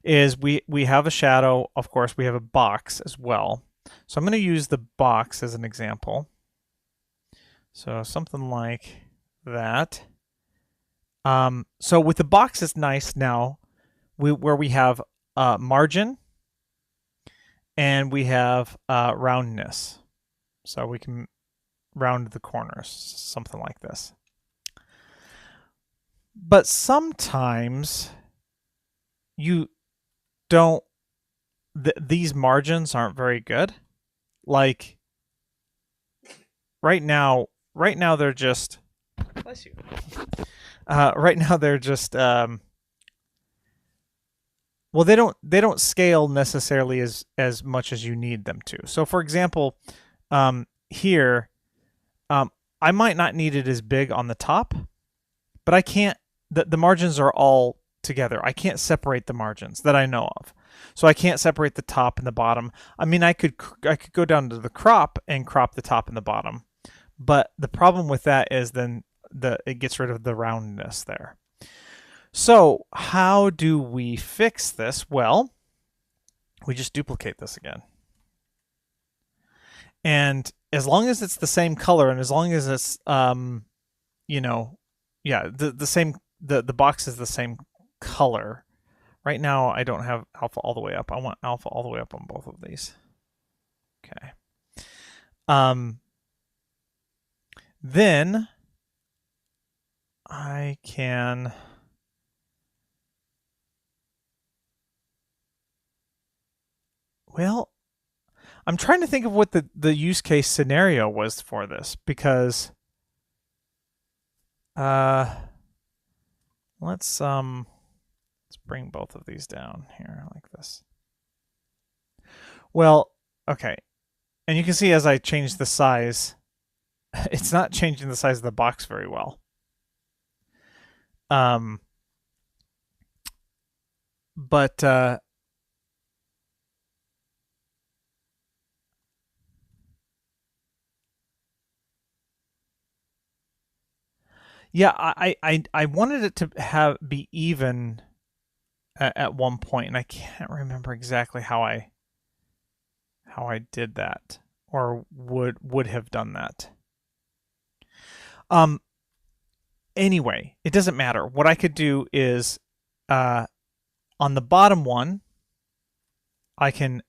Speaker 1: is we have a shadow, of course, we have a box as well. So I'm going to use the box as an example. So something like that. So with the box, it's nice now where we have margin and we have roundness. So we can round the corners, something like this. But sometimes you don't, these margins aren't very good. Like right now they're just, bless you. Right now they're just, well, they don't scale necessarily as much as you need them to. So for example, here, I might not need it as big on the top, but I can't, the margins are all together. I can't separate the margins that I know of. So I can't separate the top and the bottom. I mean, I could go down to the crop and crop the top and the bottom. But the problem with that is then it gets rid of the roundness there. So how do we fix this? Well, we just duplicate this again. And as long as it's the same color and as long as it's you know, yeah, the same, the box is the same color. Right now I don't have alpha all the way up. I want alpha all the way up on both of these. Okay. Then I can, well, I'm trying to think of what the use case scenario was for this because uh let's bring both of these down here like this. Well, okay. And you can see as I change the size, it's not changing the size of the box very well. But yeah, I wanted it to have be even at one point, and I can't remember exactly how I did that or would have done that. Anyway, it doesn't matter. What I could do is on the bottom one, I can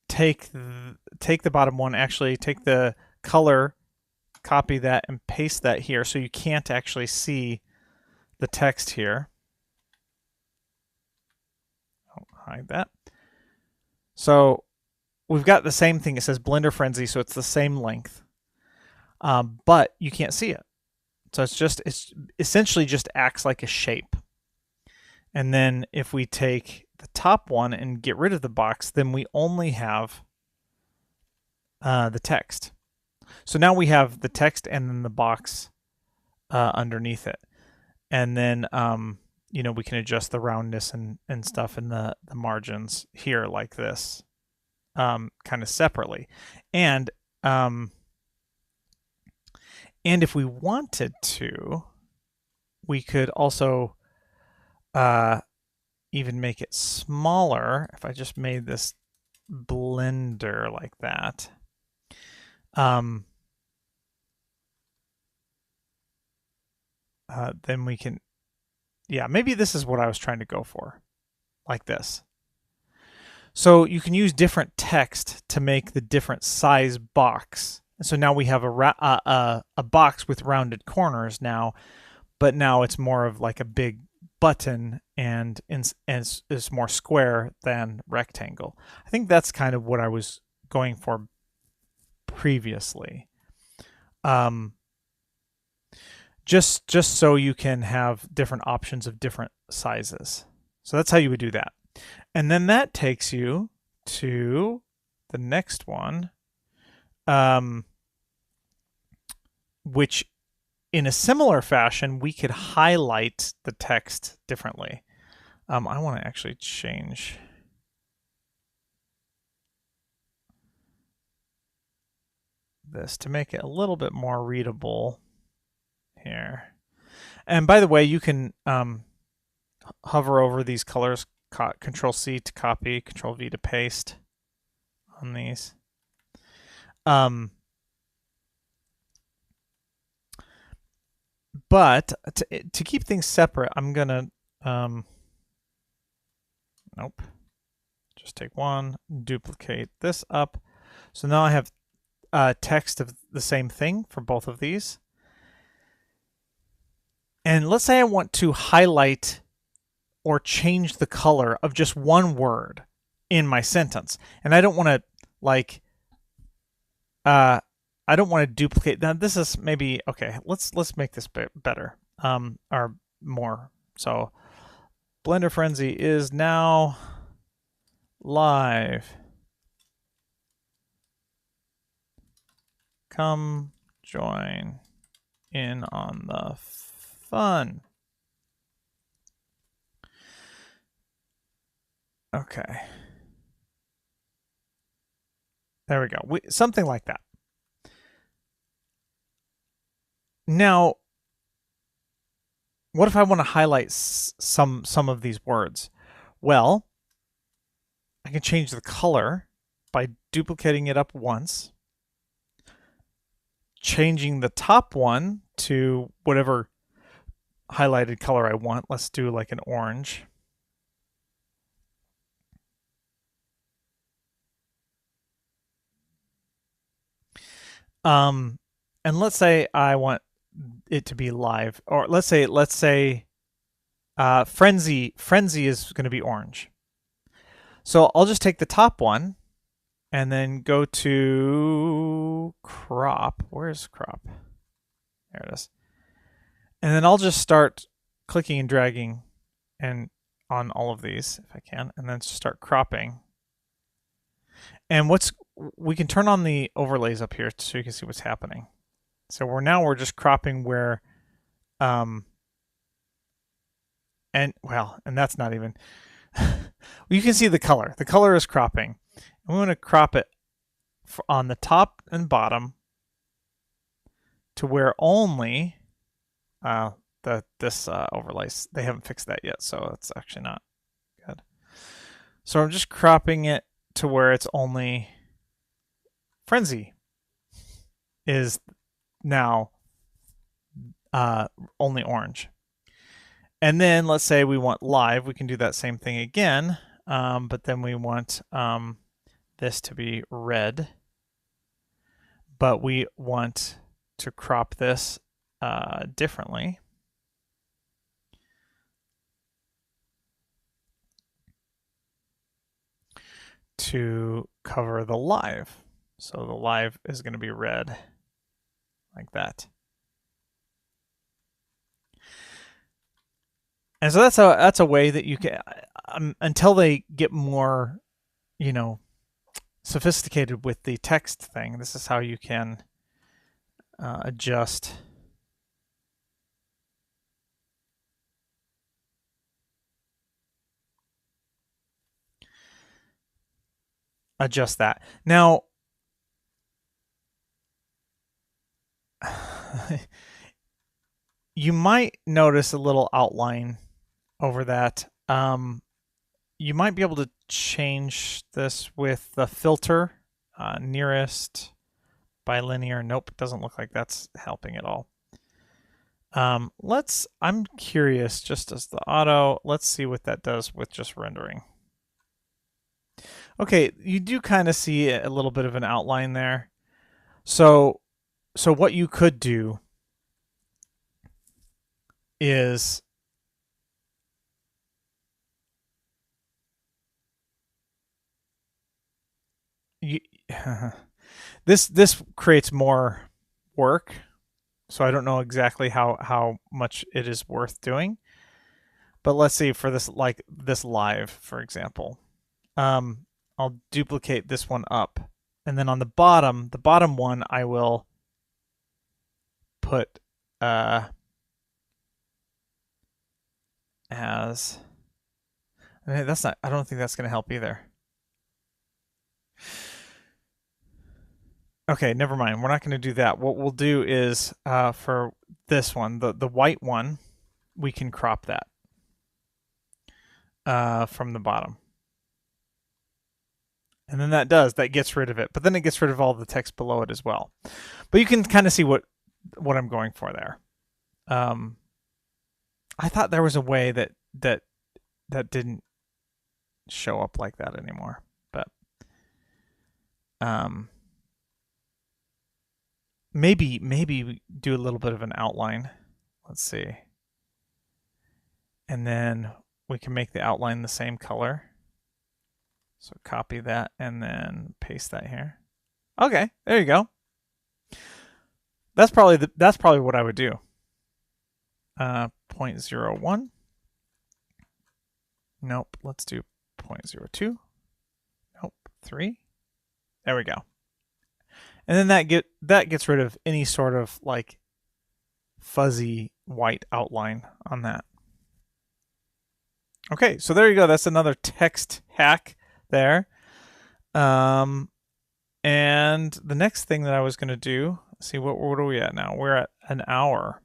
Speaker 1: take the bottom one, actually take the color, copy that, and paste that here so you can't actually see the text here. I'll hide that. So we've got the same thing. It says Blender Frenzy, so it's the same length, but you can't see it. So it's essentially just acts like a shape. And then if we take the top one and get rid of the box, then we only have the text. So now we have the text and then the box underneath it. And then, you know, we can adjust the roundness and stuff in the margins here like this, kind of separately. And if we wanted to, we could also even make it smaller. If I just made this blender like that, then we can, yeah, maybe this is what I was trying to go for, like this. So you can use different text to make the different size box. So now we have a box with rounded corners now, but now it's more of like a big button and is more square than rectangle. I think that's kind of what I was going for previously. Um, just so you can have different options of different sizes. So that's how you would do that. And then that takes you to the next one, um, which in a similar fashion, we could highlight the text differently. I want to actually change this to make it a little bit more readable here. And by the way, you can hover over these colors, Control C to copy, Control V to paste on these. But to keep things separate, I'm gonna nope. Just take one, duplicate this up. So now I have text of the same thing for both of these. And let's say I want to highlight or change the color of just one word in my sentence, and I don't want to like I don't want to duplicate. Now this is maybe okay. Let's make this better or more. So Blender Frenzy is now live. Come join in on the fun. Okay. There we go. Something like that. Now, what if I want to highlight some of these words? Well, I can change the color by duplicating it up once, changing the top one to whatever highlighted color I want. Let's do like an orange. And let's say I want it to be live, or let's say frenzy is going to be orange. So I'll just take the top one and then go to crop. Where's crop? There it is. And then I'll just start clicking and dragging and on all of these if I can, and then just start cropping. And we can turn on the overlays up here so you can see what's happening. So we're just cropping where and that's not even you can see the color. The color is cropping. And we want to crop it on the top and bottom to where only this overlays. They haven't fixed that yet, so it's actually not good. So I'm just cropping it to where it's only Frenzy is now only orange. And then let's say we want live, we can do that same thing again, but then we want this to be red, but we want to crop this differently. To cover the live. So the live is going to be red like that. And so that's a way that you can until they get more, sophisticated with the text thing. This is how you can adjust that. Now, you might notice a little outline over that. You might be able to change this with the filter, nearest bilinear. Nope, doesn't look like that's helping at all. I'm curious, just as the auto, let's see what that does with just rendering. Okay, you do kind of see a little bit of an outline there. So what you could do is you, this creates more work. So I don't know exactly how much it is worth doing. But let's see for this, like this live, for example. Um, I'll duplicate this one up, and then on the bottom one, I will put as. That's not. I don't think that's going to help either. Okay, never mind. We're not going to do that. What we'll do is for this one, the white one, we can crop that from the bottom. And then that gets rid of it. But then it gets rid of all the text below it as well. But you can kind of see what I'm going for there. I thought there was a way that didn't show up like that anymore. But maybe do a little bit of an outline. Let's see. And then we can make the outline the same color. So copy that and then paste that here. Okay, there you go. That's probably what I would do. 0.01. Nope, let's do 0.02. Nope, 3. There we go. And then that gets rid of any sort of like fuzzy white outline on that. Okay, so there you go. That's another text hack there. And the next thing that I was going to do, see what are we at now? We're at an hour.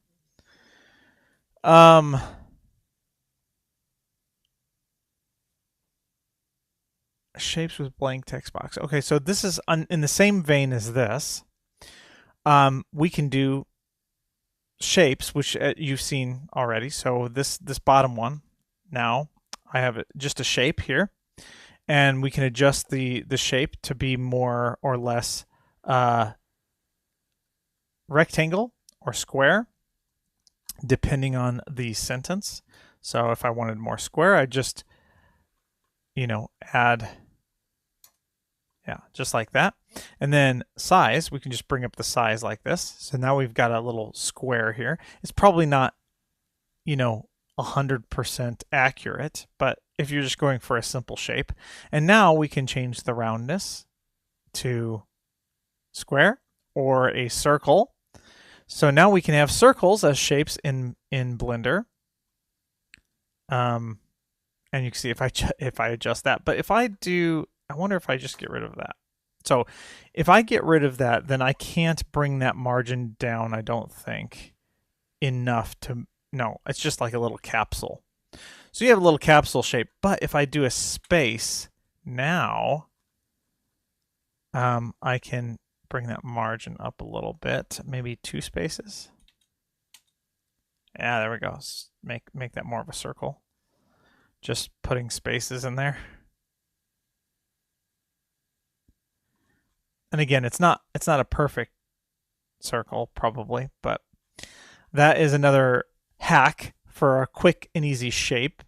Speaker 1: Shapes with blank text box. Okay, so this is in the same vein as this. We can do shapes, which you've seen already. So this bottom one, now I have just a shape here, and we can adjust the shape to be more or less rectangle or square, depending on the sentence. So if I wanted more square, I just add. Yeah, just like that. And then size, we can just bring up the size like this. So now we've got a little square here. It's probably not, 100% accurate, but if you're just going for a simple shape. And now we can change the roundness to square or a circle. So now we can have circles as shapes in Blender. And you can see if I adjust that. But if I do, I wonder if I just get rid of that. So if I get rid of that, then I can't bring that margin down, I don't think, enough to, no, it's just like a little capsule. So you have a little capsule shape, but if I do a space now, I can bring that margin up a little bit, maybe 2 spaces. Yeah, there we go. Make that more of a circle. Just putting spaces in there. And again, it's not a perfect circle probably, but that is another hack for a quick and easy shape.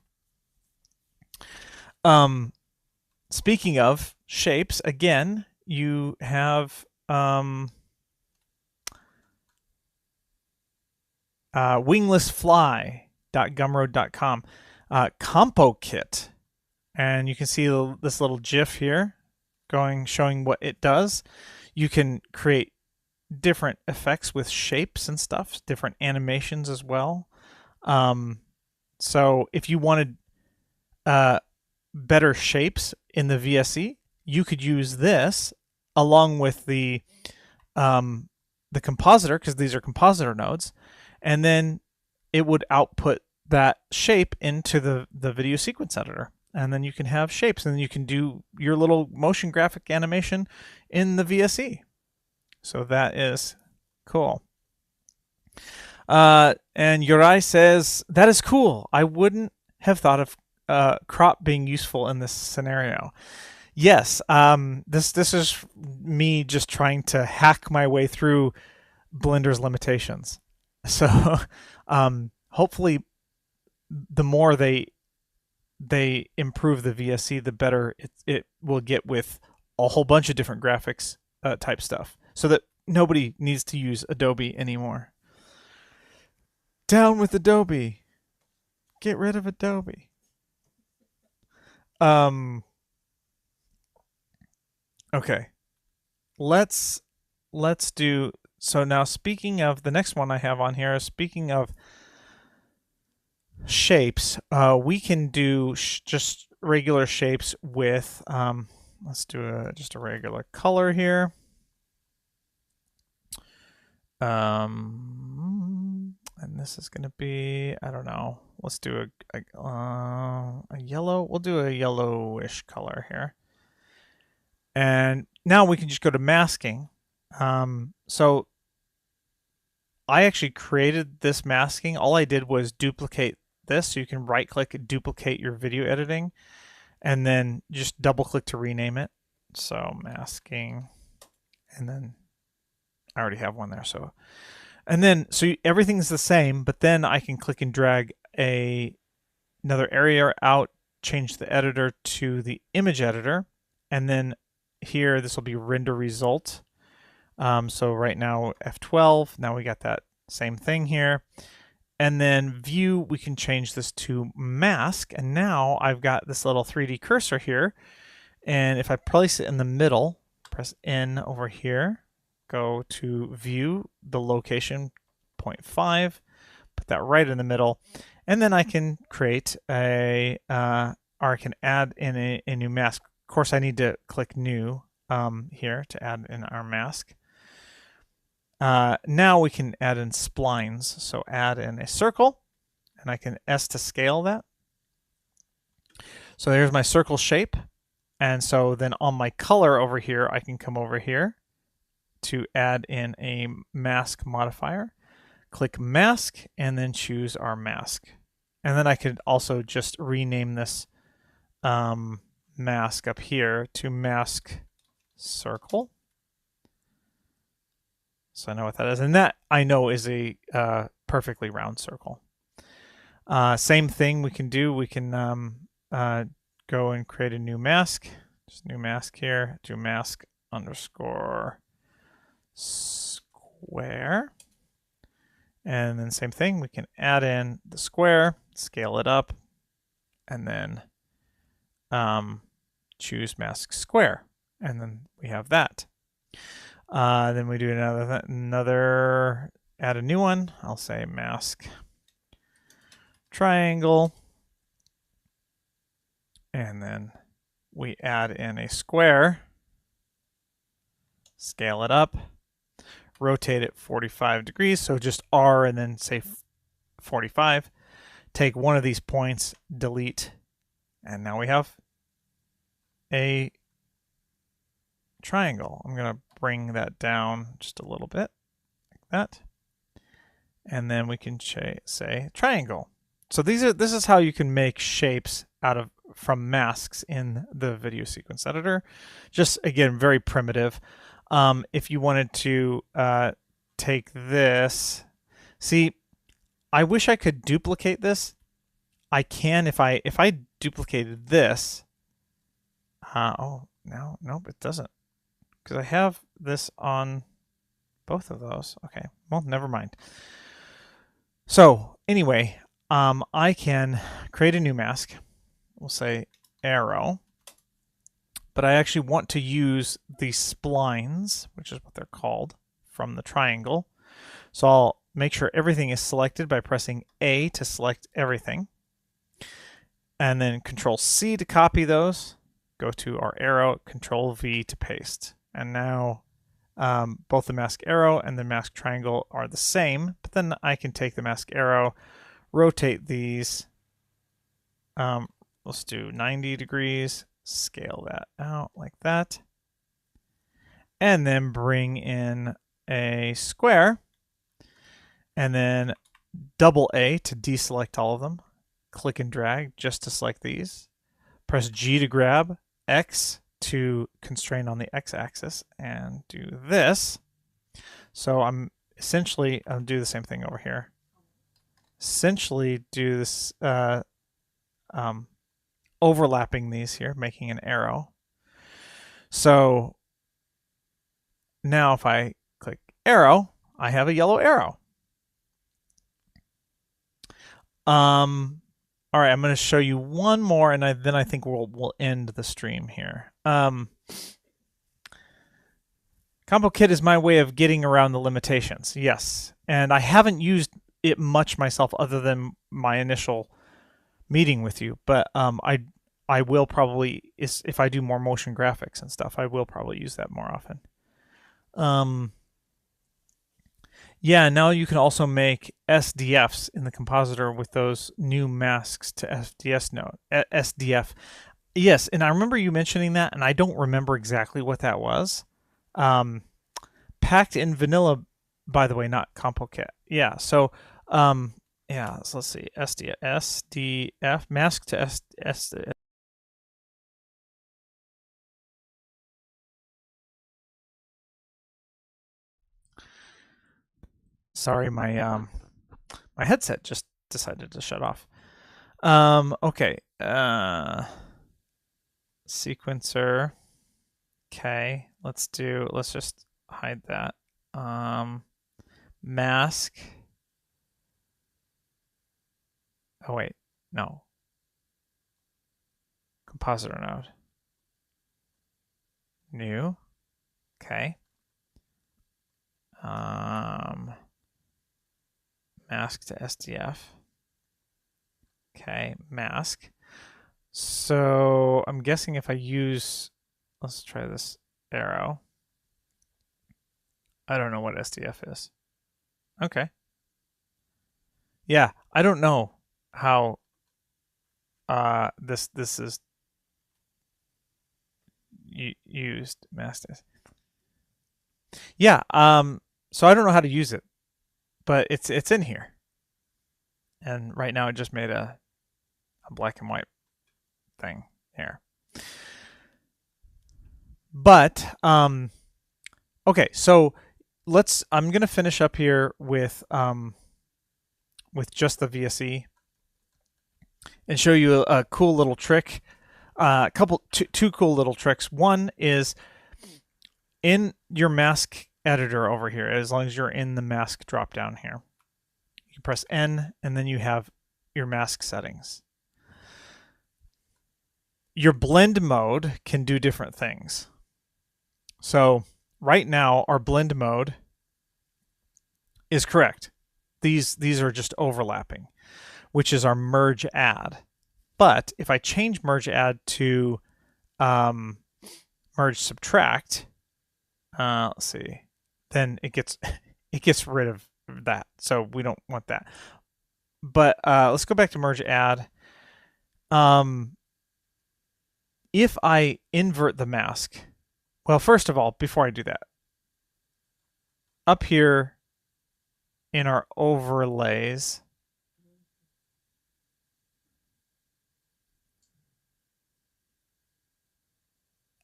Speaker 1: Speaking of shapes, again, you have winglessfly.gumroad.com compo kit, and you can see this little GIF here showing what it does. You can create different effects with shapes and stuff, different animations as well. So if you wanted better shapes in the VSE, you could use this along with the compositor, because these are compositor nodes, and then it would output that shape into the video sequence editor. And then you can have shapes, and then you can do your little motion graphic animation in the VSE. So that is cool. And Yurai says, that is cool. I wouldn't have thought of crop being useful in this scenario. Yes, this is me just trying to hack my way through Blender's limitations. So, hopefully, the more they improve the VSC, the better it will get with a whole bunch of different graphics type stuff, so that nobody needs to use Adobe anymore. Down with Adobe. Get rid of Adobe. Um. Okay. Let's let's do so now. Speaking of the next one I have on here, speaking of shapes, we can do just regular shapes with let's do just a regular color here. And this is going to be, I don't know, let's do a yellow. We'll do a yellowish color here. And now we can just go to masking. So I actually created this masking. All I did was duplicate this. So you can right click and duplicate your video editing and then just double click to rename it. So masking, and then I already have one there. So, and then, so everything's the same, but then I can click and drag another area out, change the editor to the image editor. And then here, this will be render result. So right now F12, now we got that same thing here. And then view, we can change this to mask. And now I've got this little 3D cursor here. And if I place it in the middle, press N over here, go to view, the location 0.5, put that right in the middle. And then I can create or I can add in a new mask. Of course, I need to click new here to add in our mask. Now we can add in splines. So add in a circle, and I can S to scale that. So there's my circle shape. And so then on my color over here, I can come over here to add in a mask modifier. Click mask and then choose our mask. And then I could also just rename this mask up here to mask circle. So I know what that is. And that I know is a perfectly round circle. Same thing we can do. We can go and create a new mask. Just new mask here. Do mask underscore square. And then same thing, we can add in the square, scale it up, and then choose mask square. And then we have that. Then we do another, add a new one. I'll say mask triangle. And then we add in a square, scale it up, rotate it 45 degrees. So just R and then say 45. Take one of these points, delete, and now we have a triangle. I'm going to bring that down just a little bit, like that. And then we can say triangle. So this is how you can make shapes from masks in the video sequence editor. Just again, very primitive. If you wanted to take this, see, I wish I could duplicate this. I can if I duplicated this. Oh no, nope, it doesn't, because I have this on both of those. Okay, well, never mind. So anyway, I can create a new mask. We'll say arrow. But I actually want to use the splines, which is what they're called, from the triangle. So I'll make sure everything is selected by pressing A to select everything. And then Control C to copy those. Go to our arrow, Control V to paste. And now both the mask arrow and the mask triangle are the same, but then I can take the mask arrow, rotate these. Let's do 90 degrees. Scale that out like that. And then bring in a square. And then double A to deselect all of them. Click and drag just to select these. Press G to grab, X to constrain on the x-axis and do this. So I'm essentially, I'll do the same thing over here. Essentially do this, overlapping these here, making an arrow. So now if I click arrow, I have a yellow arrow. All right, I'm going to show you one more, and then I think we'll end the stream here. Compo Kit is my way of getting around the limitations. Yes, and I haven't used it much myself, other than my initial meeting with you. But I will probably, if I do more motion graphics and stuff, I will probably use that more often. Yeah, now you can also make SDFs in the compositor with those new masks to SDS node, SDF. Yes, and I remember you mentioning that, and I don't remember exactly what that was. Packed in vanilla, by the way, not CompoKit. Yeah, so yeah, so let's see, SDF mask to SDF. Sorry, my headset just decided to shut off. Okay. Sequencer. Okay, let's just hide that. Mask. Oh wait, no. Compositor node. New. Okay. Mask to SDF. Okay, mask. So I'm guessing if I use, let's try this arrow. I don't know what SDF is. Okay. Yeah, I don't know how this is used. Mask. Yeah, so I don't know how to use it, but it's in here. And right now it just made a black and white thing here. But okay, so I'm gonna finish up here with just the VSE and show you a cool little trick. Two cool little tricks. One is in your mask editor over here, as long as you're in the mask drop down here, you press N and then you have your mask settings. Your blend mode can do different things. So right now our blend mode is correct. These are just overlapping, which is our merge add. But if I change merge add to merge subtract, let's see, then it gets rid of that. So we don't want that. But let's go back to merge add. If I invert the mask, well, first of all, before I do that, up here in our overlays,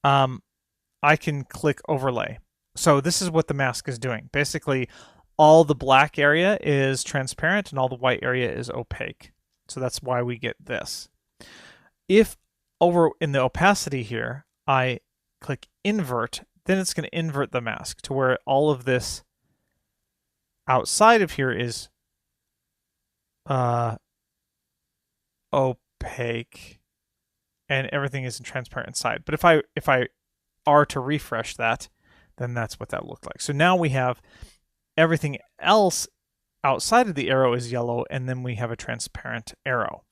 Speaker 1: I can click overlay. So this is what the mask is doing. Basically, all the black area is transparent and all the white area is opaque. So that's why we get this. If over in the opacity here, I click invert, then it's going to invert the mask to where all of this outside of here is opaque and everything is transparent inside. But if I are to refresh that, then that's what that looked like. So now we have everything else outside of the arrow is yellow, and then we have a transparent arrow.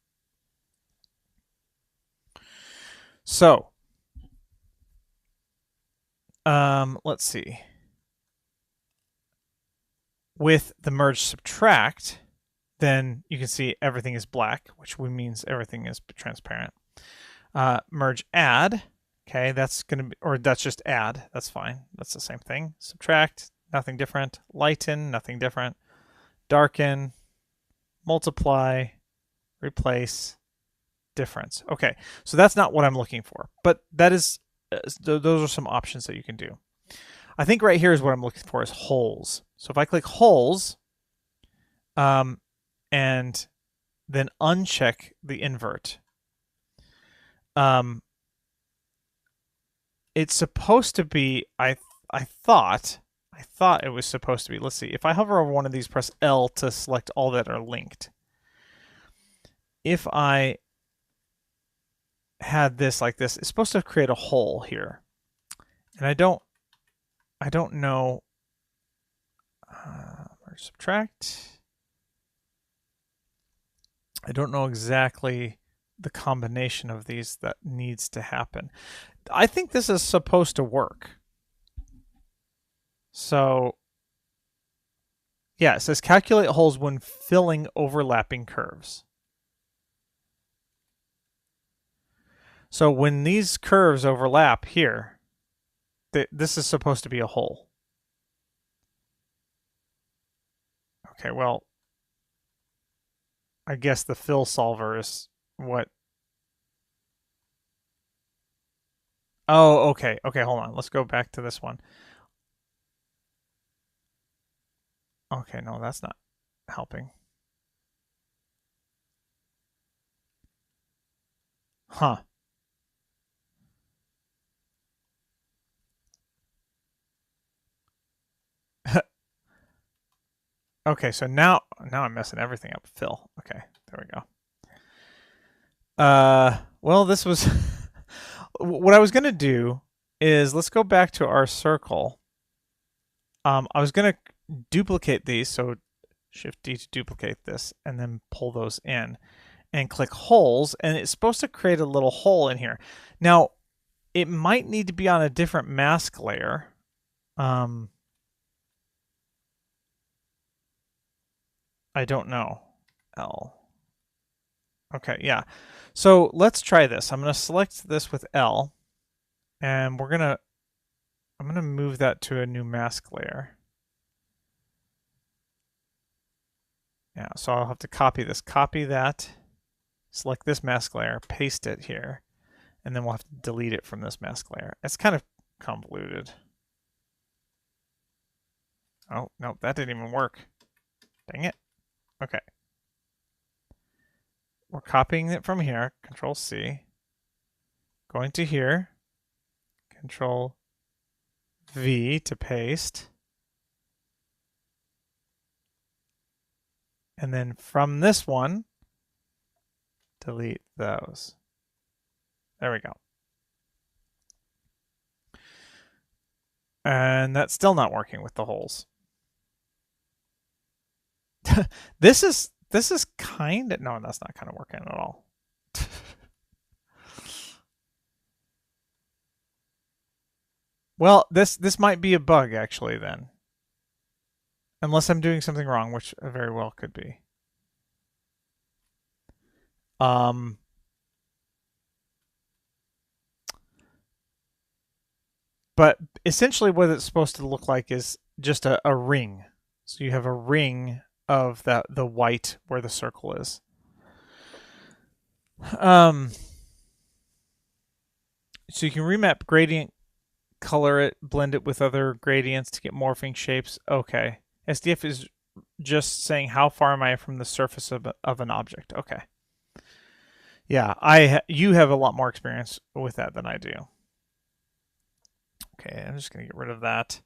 Speaker 1: So let's see. With the merge subtract, then you can see everything is black, which means everything is transparent. Merge add, okay, that's gonna be, or that's just add, that's fine, that's the same thing. Subtract, nothing different. Lighten, nothing different. Darken, multiply, replace, difference. Okay, so that's not what I'm looking for, but that is those are some options that you can do. I think right here is what I'm looking for is holes. So if I click holes, and then uncheck the invert, it's supposed to be. I thought it was supposed to be. Let's see. If I hover over one of these, press L to select all that are linked. If I had this like this, it's supposed to create a hole here, and I don't know. Subtract. I don't know exactly the combination of these that needs to happen. I think this is supposed to work. So, yeah, it says calculate holes when filling overlapping curves. So when these curves overlap here, this is supposed to be a hole. Okay, well, I guess the fill solver is what. Oh, okay. Okay, hold on. Let's go back to this one. Okay, no, that's not helping. Huh. Okay, so now I'm messing everything up. Fill. Okay, there we go. Well, this was what I was gonna do is let's go back to our circle. I was gonna duplicate these, so Shift D to duplicate this, and then pull those in, and click holes, and it's supposed to create a little hole in here. Now, it might need to be on a different mask layer. I don't know. L. Okay, yeah. So let's try this. I'm going to select this with L, and I'm gonna move that to a new mask layer. Yeah, so I'll have to copy this. Copy that, select this mask layer, paste it here, and then we'll have to delete it from this mask layer. It's kind of convoluted. Oh, no, that didn't even work. Dang it. Okay. We're copying it from here, Control C. Going to here, Control V to paste. And then from this one, delete those. There we go. And that's still not working with the holes. This is kind of, no, that's not kind of working at all. Well, this might be a bug actually then. Unless I'm doing something wrong, which very well could be. But essentially what it's supposed to look like is just a ring. So you have a ring of the white where the circle is. So you can remap gradient, color it, blend it with other gradients to get morphing shapes. Okay. SDF is just saying how far am I from the surface of an object. Okay. Yeah, you have a lot more experience with that than I do. Okay, I'm just gonna get rid of that.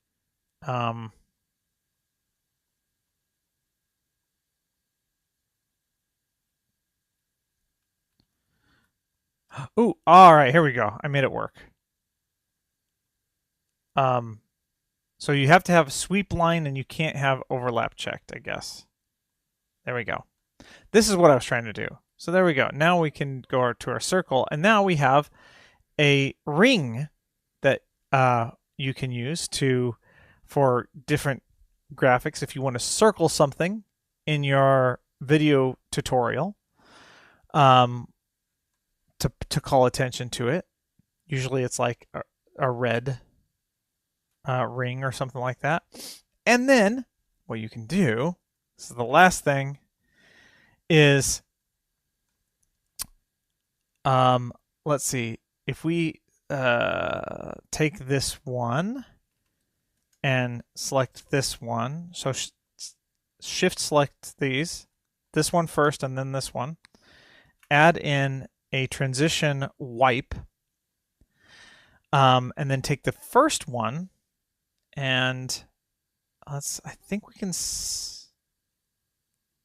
Speaker 1: Ooh, all right, here we go. I made it work. So you have to have a sweep line and you can't have overlap checked, I guess. There we go. This is what I was trying to do. So there we go. Now we can go to our circle, and now we have a ring that you can use for different graphics. If you want to circle something in your video tutorial, to call attention to it. Usually it's like a red ring or something like that. And then what you can do, this is the last thing, is let's see, if we take this one and select this one. So shift select these, this one first and then this one. Add in a transition wipe, and then take the first one and I think we can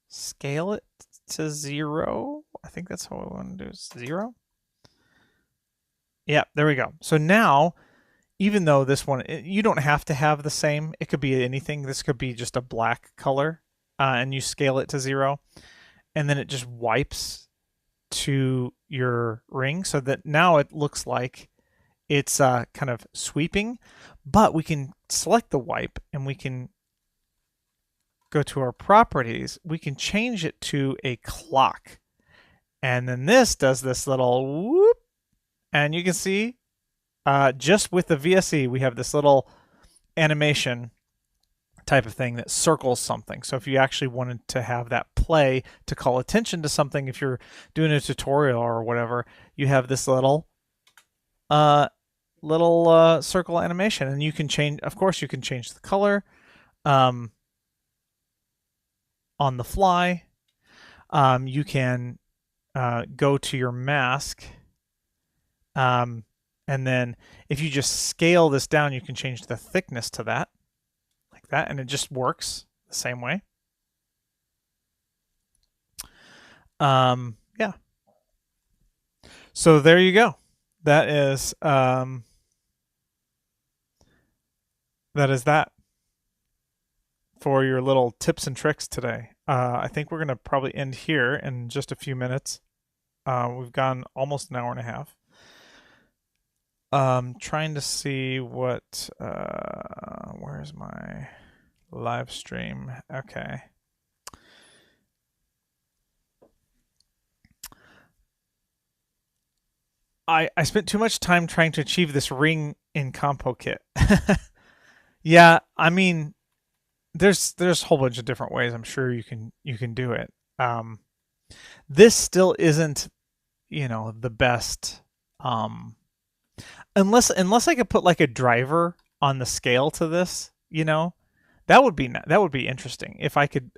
Speaker 1: scale it to 0. I think that's how I want to do is 0. Yeah, there we go. So now, even though this one, you don't have to have the same. It could be anything. This could be just a black color, and you scale it to 0, and then it just wipes to your ring so that now it looks like it's kind of sweeping, but we can select the wipe and we can go to our properties. We can change it to a clock. And then this does this little whoop. And you can see just with the VSE, we have this little animation type of thing that circles something. So if you actually wanted to have that play to call attention to something, if you're doing a tutorial or whatever, you have this little circle animation, and you can change. Of course, you can change the color on the fly. You can go to your mask, and then if you just scale this down, you can change the thickness to that. That, and it just works the same way. Yeah. So there you go. That is that for your little tips and tricks today. I think we're gonna probably end here in just a few minutes. We've gone almost an hour and a half. Trying to see what where's my live stream? Okay. I spent too much time trying to achieve this ring in CompoKit. Yeah, I mean, there's a whole bunch of different ways. I'm sure you can do it. This still isn't, the best. Unless I could put like a driver on the scale to this, that would be interesting. If I could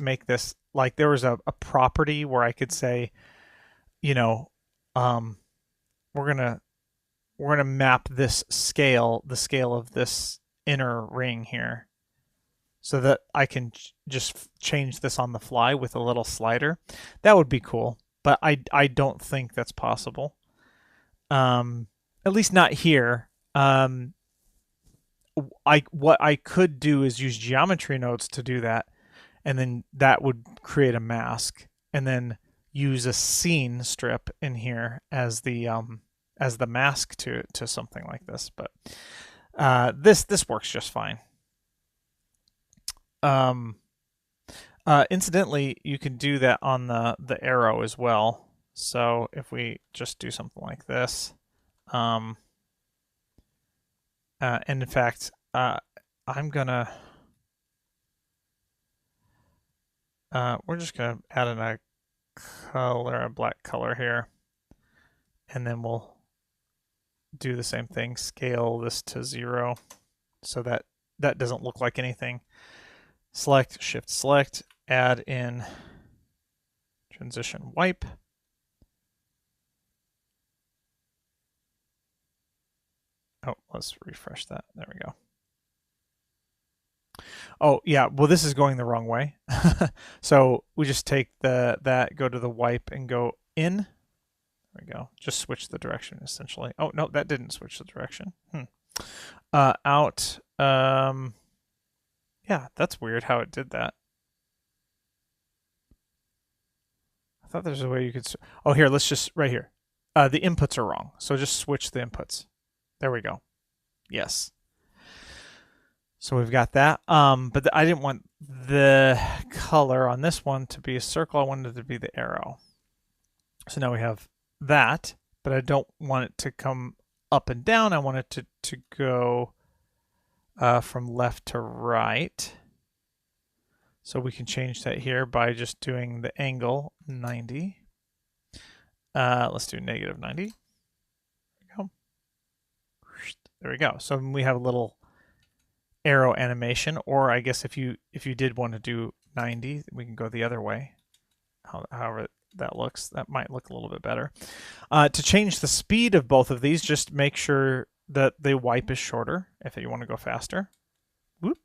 Speaker 1: make this like there was a property where I could say, we're gonna map this scale, the scale of this inner ring here, so that I can just change this on the fly with a little slider. That would be cool, but I don't think that's possible. At least not here. What I could do is use geometry nodes to do that, and then that would create a mask, and then use a scene strip in here as the mask to something like this. But this works just fine. Incidentally, you can do that on the arrow as well. So if we just do something like this, and in fact, I'm gonna we're just gonna add in a black color here, and then we'll do the same thing. Scale this to 0, so that doesn't look like anything. Select, shift select, add in transition wipe. Oh, let's refresh that. There we go. Oh, yeah. Well, this is going the wrong way. So we just take that, go to the wipe and go in. There we go. Just switch the direction essentially. Oh, no, that didn't switch the direction. Out. Yeah, that's weird how it did that. I thought there's a way you could. Oh, here, let's just, right here. The inputs are wrong. So just switch the inputs. There we go. Yes. So we've got that. But I didn't want the color on this one to be a circle. I wanted it to be the arrow. So now we have that, but I don't want it to come up and down. I want it to go from left to right. So we can change that here by just doing the angle 90. Let's do -90. There we go. There we go. So we have a little arrow animation, or I guess if you did want to do 90, we can go the other way. However that looks, that might look a little bit better. To change the speed of both of these, just make sure that the wipe is shorter if you want to go faster. Whoop.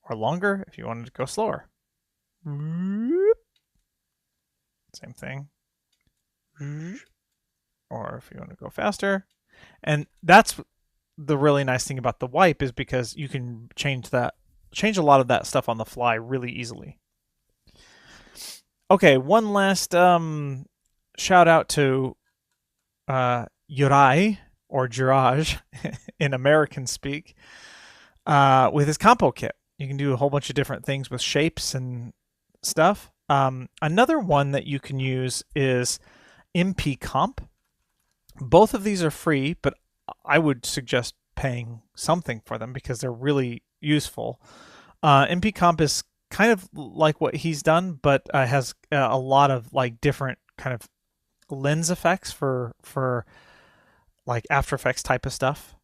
Speaker 1: Or longer if you wanted to go slower. Whoop. Same thing. Or if you want to go faster. And that's the really nice thing about the wipe, is because you can change a lot of that stuff on the fly really easily. Okay, one last shout out to Yurai, or Jiraj in American speak, with his compo kit. You can do a whole bunch of different things with shapes and stuff. Another one that you can use is MP Comp. Both of these are free, but I would suggest paying something for them because they're really useful. MP Comp is kind of like what he's done, but has a lot of like different kind of lens effects for like After Effects type of stuff,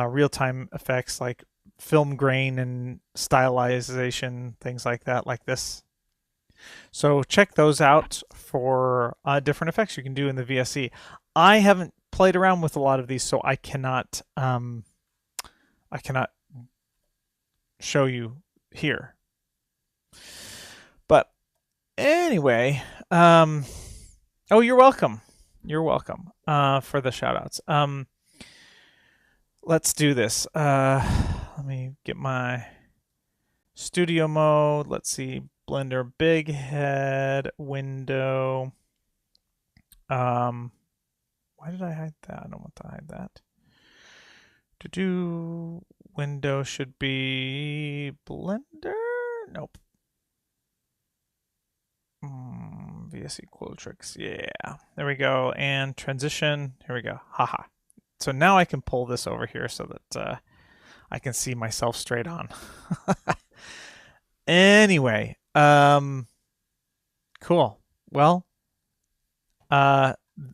Speaker 1: real time effects like film grain and stylization, things like that, like this. So check those out for different effects you can do in the VSE. I haven't played around with a lot of these, so I cannot show you here. But anyway, oh, you're welcome. You're welcome for the shout outs. Let's do this. Let me get my studio mode. Let's see. Blender big head window. Why did I hide that? I don't want to hide that. To do window should be Blender. Nope. VS Quotrix. Yeah. There we go. And transition. Here we go. Haha. So now I can pull this over here so that I can see myself straight on. Anyway, cool. Well,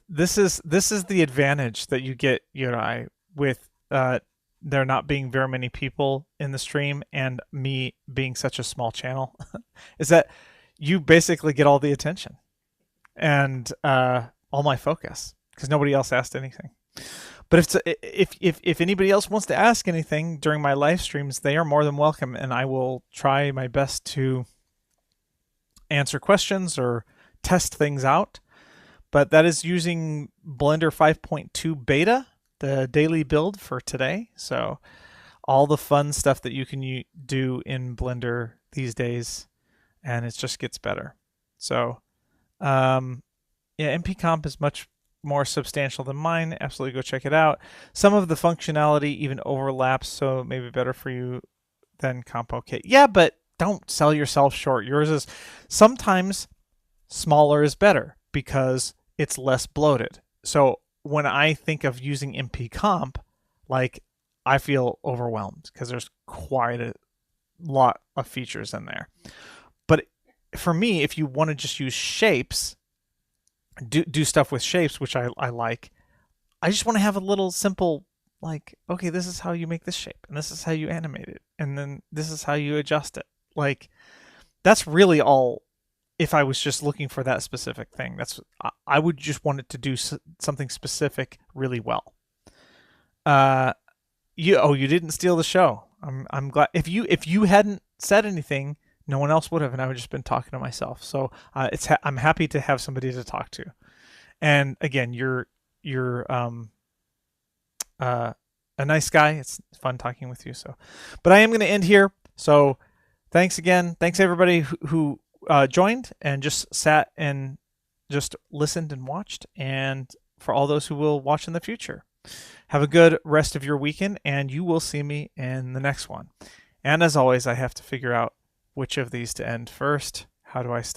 Speaker 1: this is the advantage that you get, Yurai, with there not being very many people in the stream and me being such a small channel, is that you basically get all the attention and all my focus because nobody else asked anything. But if anybody else wants to ask anything during my live streams, they are more than welcome, and I will try my best to answer questions or test things out. But that is using Blender 5.2 beta, the daily build for today. So all the fun stuff that you can do in Blender these days, and it just gets better. So yeah, MP Comp is much more substantial than mine. Absolutely go check it out. Some of the functionality even overlaps, so maybe better for you than Compo Kit. Yeah, but don't sell yourself short. Yours is sometimes smaller is better because it's less bloated. So when I think of using MP Comp, like I feel overwhelmed because there's quite a lot of features in there. But for me, if you want to just use shapes, do stuff with shapes, which I like. I just want to have a little simple, like, okay, this is how you make this shape, and this is how you animate it, and then this is how you adjust it. Like, that's really all. If I was just looking for that specific thing, I would just want it to do something specific really well. You didn't steal the show. I'm glad. If you hadn't said anything, no one else would have, and I would have just been talking to myself. So I'm happy to have somebody to talk to. And again, you're a nice guy. It's fun talking with you. So, but I am going to end here. So thanks again. Thanks everybody who joined and just sat and just listened and watched, and for all those who will watch in the future. Have a good rest of your weekend, and you will see me in the next one. And as always, I have to figure out which of these to end first. How do I stop?